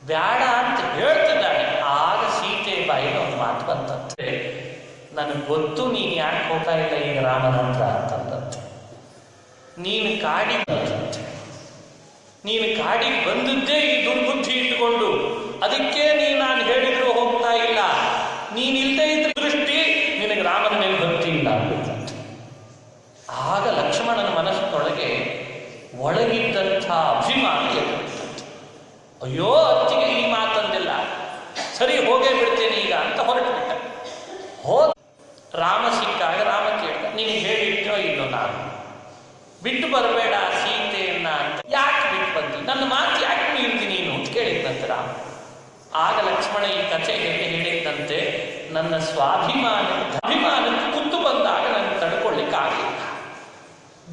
ಬ್ಯಾಡ ಅಂತ ಹೇಳ್ತಿದ್ದಾನೆ. ಆಗ ಸೀತೆ ಬಾಯಿನ ಒಂದು ಮಾತು ಬಂತಂತೆ, ನನಗೆ ಗೊತ್ತು ನೀನು ಯಾಕೆ ಹೋಗ್ತಾ ಇಲ್ಲ ಈಗ ರಾಮನ ಹತ್ರ ಅಂತಂದಂತೆ. ನೀನು ಕಾಡಿಗೆ ಬಂದಂತೆ, ನೀನು ಕಾಡಿಗೆ ಬಂದದ್ದೇ ಈ ದುರ್ಬುದ್ಧಿ ಇಟ್ಟುಕೊಂಡು, ಅದಕ್ಕೆ ನಾನು ಹೇಳಿದ್ರು ಹೋಗ್ತಾ ಇಲ್ಲ. ನೀನಿಲ್ಲದೆ ಇದ್ರೆ ದೃಷ್ಟಿ ನಿನಗೆ ರಾಮನ ಮೇಲೆ ಭಕ್ತಿ ಇಲ್ಲ ಅಂದ್ಬಿಟ್ಟಂತೆ. ಆಗ ಲಕ್ಷ್ಮಣನ ಮನಸ್ಸಿನೊಳಗೆ ಒಳಗಿದ್ದಂಥ ಅಭಿಮಾನ ಎದ್ದುಬಿಡ್ತಂತೆ. ಅಯ್ಯೋ ಅತ್ತಿಗೆ ಈ ಮಾತಂದಿಲ್ಲ, ಸರಿ ಹೋಗೇ ಬಿಡ್ತೇನೆ ಈಗ ಅಂತ ಹೊರಟುಬಿಟ್ಟ. ಹೋದ ರಾಮ ಸಿಕ್ಕಾಗ ರಾಮ ಕೇಳ್ದ, ನಿನಗೆ ಹೇಳಿಟ್ಟೋ ಇಲ್ಲೋ ನಾನು ಬಿಟ್ಟು ಬರಬೇಡ ಸೀತೆಯನ್ನ ಅಂತ. ಯಾಕೆ ಬಿಟ್ಟು ಬಂದಿ, ನನ್ನ ಮಾತು ಯಾಕೆ ಮೀರ್ತಿ ನೀನು ಅಂತ ಕೇಳಿದ್ದಂತೆ ರಾಮ. ಆಗ ಲಕ್ಷ್ಮಣ ಈ ಕಥೆ ಹೇಳಿದ್ದಂತೆ, ನನ್ನ ಅಭಿಮಾನಕ್ಕೆ ಕುತ್ತು ಬಂದಾಗ ನನಗೆ ತಡ್ಕೊಳ್ಳಿಕ್ಕಾಗಲಿಲ್ಲ.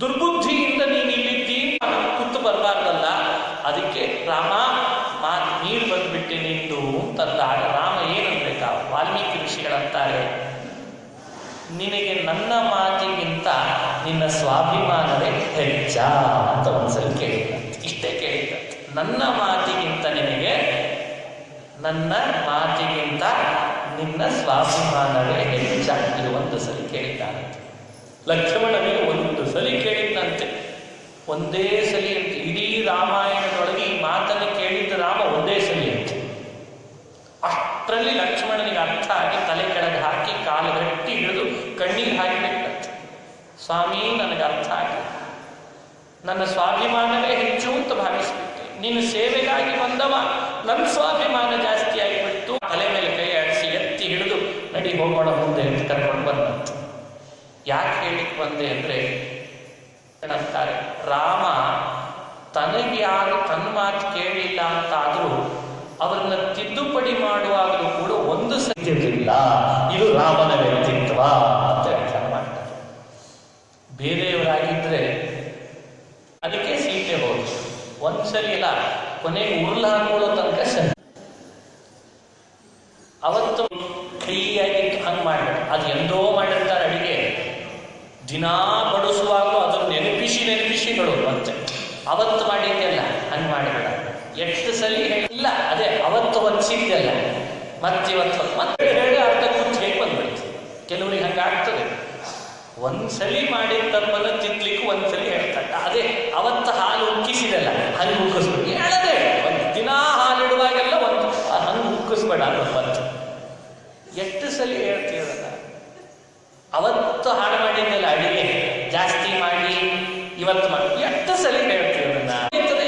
ದುರ್ಬುದ್ಧಿಯಿಂದ ನೀನು ಇಲ್ಲಿದ್ದೀನಿ, ನನಗೆ ಕುತ್ತು ಬರಬಾರ್ದಲ್ಲ, ಅದಕ್ಕೆ ರಾಮ ಮಾತು ನೀರು ಬಂದ್ಬಿಟ್ಟೆ ನಿಂದು ಅಂತಂದಾಗ ರಾಮ ಏನನ್ಬೇಕಾ, ವಾಲ್ಮೀಕಿ ಋಷಿಗಳಂತಾರೆ, ನಿನಗೆ ನನ್ನ ಮಾತಿಗಿಂತ ನಿನ್ನ ಸ್ವಾಭಿಮಾನವೇ ಹೆಚ್ಚ ಅಂತ ಒಂದ್ಸಲ ಕೇಳಿದಂತೆ. ಇಷ್ಟೇ ಕೇಳಿದಂತೆ, ನನ್ನ ಮಾತಿಗಿಂತ ನಿನ್ನ ಸ್ವಾಭಿಮಾನವೇ ಹೆಚ್ಚ. ಇದು ಒಂದು ಸಲ ಕೇಳಿದ್ದಾನಂತೆ ಲಕ್ಷ್ಮಣನಿಗೆ, ಒಂದು ಸಲ ಕೇಳಿದ್ದಂತೆ, ಒಂದೇ ಸಲ ಅಂತ. ಇಡೀ ರಾಮಾಯಣದೊಳಗೆ ಈ ಮಾತನ್ನು ಕೇಳಿದ್ದ ರಾಮ ಒಂದೇ ಸಲ ಅಂತ. ಅಷ್ಟರಲ್ಲಿ ಲಕ್ಷ್ಮಣನಿಗೆ ಅರ್ಥ ಆಗಿ ತಲೆ ಕೆಳಗೆ ಹಾಕಿ ಕಾಲು ಗಟ್ಟಿ ಹಿಡಿದು ಕಣ್ಣಿಗೆ ಹಾಕಿಬಿಟ್ಟಂತೆ, ಸ್ವಾಮಿ ನನಗೆ ಅರ್ಥ ಆಗಿ ನನ್ನ ಸ್ವಾಭಿಮಾನವೇ ಹೆಚ್ಚು ಅಂತ ಭಾವಿಸ್ಬಿಟ್ಟೆ, ನಿನ್ನ ಸೇವೆಗಾಗಿ ಬಂದವ, ನನ್ನ ಸ್ವಾಭಿಮಾನ ಜಾಸ್ತಿ ಆಗಿಬಿಟ್ಟು ತಲೆ ಮೇಲೆ ಕೈ ಆಡಿಸಿ ಎತ್ತಿ ಹಿಡಿದು ನಡಿ ಹೋಗೋಣ ಮುಂದೆ ಅಂತ ಕರ್ಕೊಂಡು ಬಂದಂತ. ಯಾಕೆ ಹೇಳಿಕ್ ಬಂದೆ ಅಂದ್ರೆ ಅಂತಾರೆ, ರಾಮ ತನಗೆ ಯಾರು ತನ್ನ ಮಾತು ಕೇಳಿಲ್ಲ ಅಂತಾದರೂ ಅವರನ್ನ ತಿದ್ದುಪಡಿ ಮಾಡುವಾಗಲೂ ಕೂಡ ಒಂದು ಸತ್ಯವಿಲ್ಲ. ಇದು ರಾಮನ ವ್ಯಕ್ತಿತ್ವ ಅಂತ ವ್ಯಾಖ್ಯಾನ ಮಾಡ್ತಾರೆ. ಬೇರೆಯವರಾಗಿದ್ರೆ ಅದಕ್ಕೆ ಸೀತೆ ಹೋಗಿ ಒಂದ್ಸಲಿ ಇಲ್ಲ, ಕೊನೆಗೆ ಉರುಳು ಹಾಕೊಳ್ಳೋ ತನಕ ಸರಿ. ಅವತ್ತು ಕೈಯಾಗಿತ್ತು ಹಂಗೆ ಮಾಡಬೇಡ, ಅದು ಎಂದೋ ಮಾಡಿರ್ತಾರೆ ಅಡಿಗೆ, ದಿನಾ ಬಡಿಸುವಾಗಲೂ ಅದನ್ನು ನೆನಪಿಸಿ ನೋಡೋದು. ಮತ್ತೆ ಅವತ್ತು ಮಾಡಿದ್ದೆಲ್ಲ ಹಂಗೆ ಮಾಡಬೇಡ. ಎಷ್ಟು ಸಲ ಇಲ್ಲ, ಅದೇ ಅವತ್ತು ಹೊತ್ತಿದ್ದೆಲ್ಲ ಮತ್ತಿವತ್ತು ಮತ್ತೆ ಹೇಳಿ ಅರ್ಧ ಕುಂಚು ಹೇಗೆ ಬಂದ್ಬಿಡ್ತು. ಕೆಲವರಿಗೆ ಹಂಗೆ ಆಗ್ತದೆ, ಒಂದ್ಸಲಿ ಮಾಡಿದ ತಪ್ಪನ್ನ ತಿದ್ಲಿಕ್ಕೆ ಒಂದ್ಸಲಿ ಹೇಳ್ತಾರೆ. ಅದೇ ಅವತ್ತು ಹಾಲು ಉಕ್ಕಿಸಿದೆಲ್ಲ ಹಂಗೆ ಉಕ್ಕಿಸ್ಬಿಟ್ಟು ಹೇಳದೆ, ಒಂದು ದಿನ ಹಾಲಿಡುವಾಗೆಲ್ಲ ಒಂದು ಹಂಗೆ ಉಕ್ಕಿಸ್ಬೇಡ ಬಂತು. ಎಷ್ಟು ಸಲ ಹೇಳ್ತೀವಲ್ಲ, ಅವತ್ತು ಹಾಳು ಮಾಡಿದ್ದೆಲ್ಲ ಅಡಿಗೆ ಜಾಸ್ತಿ ಮಾಡಿ ಇವತ್ತು ಮಾಡಿ ಎಷ್ಟು ಸಲ ಹೇಳ್ತೀವಿ ಅದನ್ನ.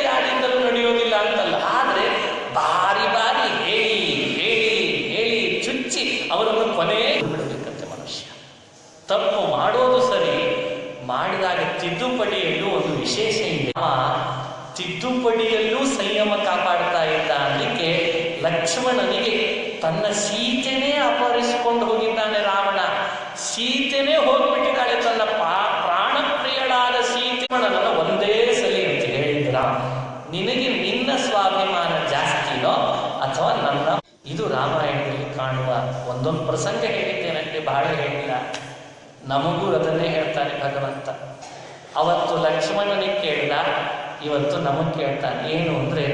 ಯಾರಿಂದಲೂ ನಡೆಯೋದಿಲ್ಲ ಅಂತಲ್ಲ, ಆದ್ರೆ ಬಾರಿ ಬಾರಿ ಹೇಳಿ ಚುಚ್ಚಿ ಅವರನ್ನು ಕೊನೆ ಬಿಡಬೇಕಂತೆ ಮನುಷ್ಯ. ತಪ್ಪು ಮಾಡೋದು ಸರಿ, ಮಾಡಿದಾಗ ತಿದ್ದುಪಡಿಯಲ್ಲೂ ಒಂದು ವಿಶೇಷ ಇದೆ. ತಿದ್ದುಪಡಿಯಲ್ಲೂ ಸಂಯಮ ಕಾಪಾಡ್ತಾ ಇದ್ದ. ಅದಕ್ಕೆ ಲಕ್ಷ್ಮಣನಿಗೆ ತನ್ನ ಸೀತೆನೇ ಅಪಹರಿಸಿಕೊಂಡು ಹೋಗಿದ್ದಾನೆ ರಾವಣ. ಸೀತೆನೇ ಹೋಗ್ಬಿಟ್ಟಿದ್ದಾಳೆ, ತನ್ನ ಪ್ರಾಣ ಪ್ರಿಯಳಾದ ಸೀತೆಮಣನ ಒಂದೇ ಸಲಿ ಅಂತ ಹೇಳಿದ್ರ, ನಿನಗೆ ನಿನ್ನ ಸ್ವಾಭಿಮಾನ ಜಾಸ್ತಿನೋ ಅಥವಾ ನನ್ನ? ಇದು ರಾಮಾಯಣದಲ್ಲಿ ಕಾಣುವ ಒಂದೊಂದು ಪ್ರಸಂಗ ಹೇಳಿದ್ದೇನಂತೆ, ಬಹಳ ಹೇಳಿಲ್ಲ. ನಮಗೂ ಅದನ್ನೇ ಹೇಳ್ತಾನೆ ಭಗವಂತ. ಅವತ್ತು ಲಕ್ಷ್ಮಣನಿಗೆ ಕೇಳಿದ, ಇವತ್ತು ನಮಗೆ ಕೇಳ್ತಾನೆ. ಏನು ಅಂದ್ರೆ,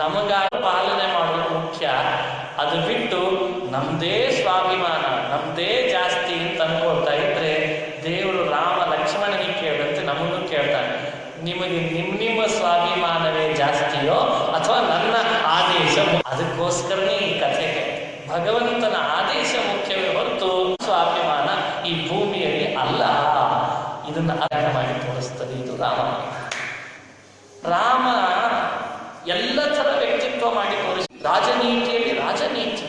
ನಮಗಾಗ ಪಾಲನೆ ಮಾಡೋದು ಮುಖ್ಯ, ಅದು ಬಿಟ್ಟು ನಮ್ದೇ ಸ್ವಾಭಿಮಾನ ನಮ್ದೇ ಜಾಸ್ತಿ ಅಂತ ಅನ್ಕೊಳ್ತಾ ಇದ್ರೆ ದೇವರು ರಾಮ ಲಕ್ಷ್ಮಣನಿಗೆ ಕೇಳಿದಂತೆ ನಮ್ಮ ನಿಮ್ಮ ಸ್ವಾಭಿಮಾನವೇ ಜಾಸ್ತಿಯೋ ಅಥವಾ ನನ್ನ ಆದೇಶ? ಅದಕ್ಕೋಸ್ಕರನೇ ಈ ಕಥೆಗೆ ಭಗವಂತನ ಆದೇಶ ಮುಖ್ಯವೇ ಹೊರತು ಸ್ವಾಭಿಮಾನ ಈ ಭೂಮಿಯಲ್ಲಿ ಅಲ್ಲ. ಇದನ್ನು ಅರ್ಥ ಮಾಡಿ ತೋರಿಸ್ತದೆ ಇದು ರಾಮಾಯಣ. ರಾಮ ಎಲ್ಲ ಥರ ವ್ಯಕ್ತಿತ್ವ ಮಾಡಿ ತೋರಿಸ, ರಾಜನೀತಿಯಲ್ಲಿ ರಾಜನೀತಿ,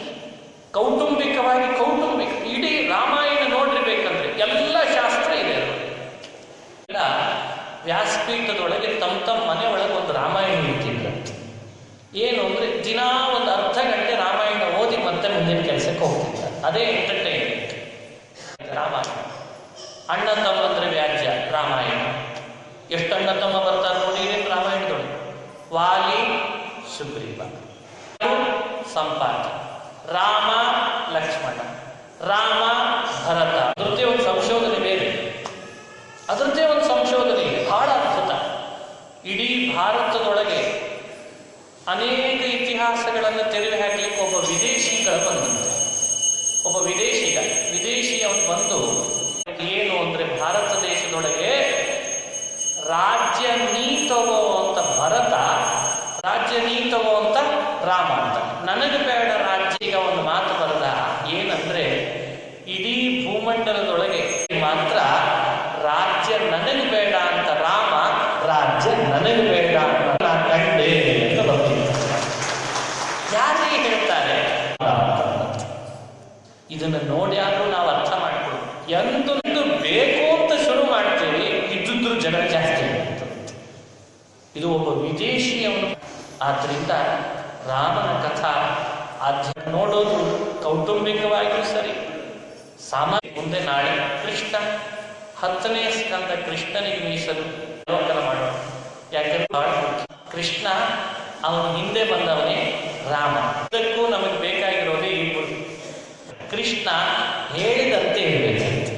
ಕೌಟುಂಬಿಕವಾಗಿ ಕೌಟುಂಬಿಕ. ಇಡೀ ರಾಮಾಯಣ ನೋಡಿರ್ಬೇಕಂದ್ರೆ ಎಲ್ಲ ಶಾಸ್ತ್ರ ಇದೆ. ವ್ಯಾಸಪೀಠದೊಳಗೆ ತಮ್ಮ ಮನೆ ಒಳಗೆ ಒಂದು ರಾಮಾಯಣ ಇಟ್ಟಿದ್ರು. ಏನು ಅಂದ್ರೆ ದಿನಾ ಒಂದು ಅರ್ಧ ಗಂಟೆ ರಾಮಾಯಣ ಓದಿ ಮತ್ತೆ ಮುಂದಿನ ಕೆಲಸಕ್ಕೆ ಹೋಗ್ತಿದ್ದ. ಅದೇ ಎಂಟರ್ಟೈನ್ಮೆಂಟ್ ರಾಮಾಯಣ. ಅಣ್ಣ ತಮ್ಮಂದ್ರೆ ವ್ಯಾಜ್ಯ ರಾಮಾಯಣ. ಎಷ್ಟು ಅಣ್ಣ ತಮ್ಮ ಬರ್ತಾರೆ ನೋಡಿ ರಾಮಾಯಣದೊಳಗೆ. ವಾಲಿ ಸುಗ್ರೀವ, ಸಂಪಾತಿ, ರಾಮ ಲಕ್ಷ್ಮಣ, ರಾಮ ಭರತ. ಅದರದ್ದೇ ಒಂದು ಸಂಶೋಧನೆ ಬೇರೆ, ಅದರದ್ದೇ ಒಂದು ಸಂಶೋಧನೆ ಇದೆ, ಬಹಳ ಅದ್ಭುತ. ಇಡೀ ಭಾರತದೊಳಗೆ ಅನೇಕ ಇತಿಹಾಸಗಳನ್ನು ತೆರೆದು ಹಾಕಲಿಕ್ಕೆ ಒಬ್ಬ ವಿದೇಶಿಗಳ ಬಂದಂತೆ. ಒಬ್ಬ ವಿದೇಶಿಯವನು ಬಂದು ಏನು ಅಂದ್ರೆ ಭಾರತ ದೇಶದೊಳಗೆ ರಾಜ್ಯ ನೀತಗುವಂತ ಭರತ, ರಾಜ್ಯ ನೀತಗುವಂತ ರಾಮ ಅಂತ. ನನಗೆ ಬೇಡ ರಾಜ್ಯ. ಈಗ ಒಂದು ಮಾತು ಬರದ ಏನಂದ್ರೆ ಇಡೀ ಭೂಮಂಡಲದೊಳಗೆ ಮಾತ್ರ ರಾಜ್ಯ ನನಗೆ ಬೇಡ ಅಂತ ರಾಮ, ರಾಜ್ಯ ನನಗೆ ಬೇಡ ಅಂತ ನಾ ಕಂಡೆ ಅಂತ ಬರ್ತಿದ್ದ. ಯಾರಿಗೆ ಹೇಳ್ತಾರೆ? ಇದನ್ನು ನೋಡ್ಯಾದ್ರೂ ನಾವು ಅರ್ಥ ಮಾಡ್ಕೊಳ್ಳೋದು. ಎಂದೊಂದು ಬೇಕು ಅಂತ ಶುರು ಮಾಡ್ತೇವೆ, ಇದ್ದಿದ್ರು ಜನ ಜಾಸ್ತಿ ಆಗ್ತದೆ. ಇದು ಒಬ್ಬ ವಿದೇಶಿಯವನು. ಆದ್ರಿಂದ ರಾಮನ ಕಥಾ ಅಧ್ಯಯನ ನೋಡೋದು ಕೌಟುಂಬಿಕವಾಗಿಯೂ ಸರಿ, ಸಾಮಾನ್ಯ. ಮುಂದೆ ನಾಳೆ ಕೃಷ್ಣ 10ನೇ ಸ್ಕಂದ ಕೃಷ್ಣನಿಗೆ ಮೀಸಲು ಅವಲೋಕನ ಮಾಡೋಣ. ಯಾಕಂದ್ರೆ ಬಹಳ ಮುಖ್ಯ. ಕೃಷ್ಣ ಅವನು ಹಿಂದೆ ಬಂದವನೇ ರಾಮ. ಇದಕ್ಕೂ ನಮಗೆ ಬೇಕಾಗಿರೋದೇ ಇಬ್ಬರು. ಕೃಷ್ಣ ಹೇಳಿದಂತೆ ಇರಬೇಕಂತ.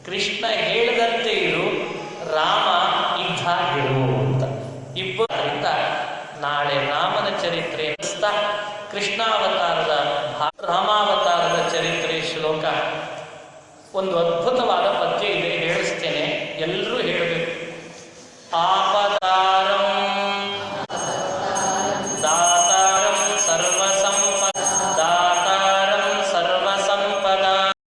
ಕೃಷ್ಣ ಹೇಳಿದಂತೆ ಇರು, ರಾಮ ಇದ್ದಾಗಿರು ಅಂತ ಇಬ್ಬರಿಂದ ನಾಳೆ ರಾಮನ ಚರಿತ್ರೆ, ಕೃಷ್ಣಾವತಾರದ ರಾಮಾವತಾರದ ಚರಿತ್ರೆ ಶ್ಲೋಕ. ಒಂದು ಅದ್ಭುತವಾದ ಪದ್ಯ ಇದೆ, ಹೇಳಿಸ್ತೇನೆ, ಎಲ್ಲರೂ ಹೇಳಬೇಕು. ಆ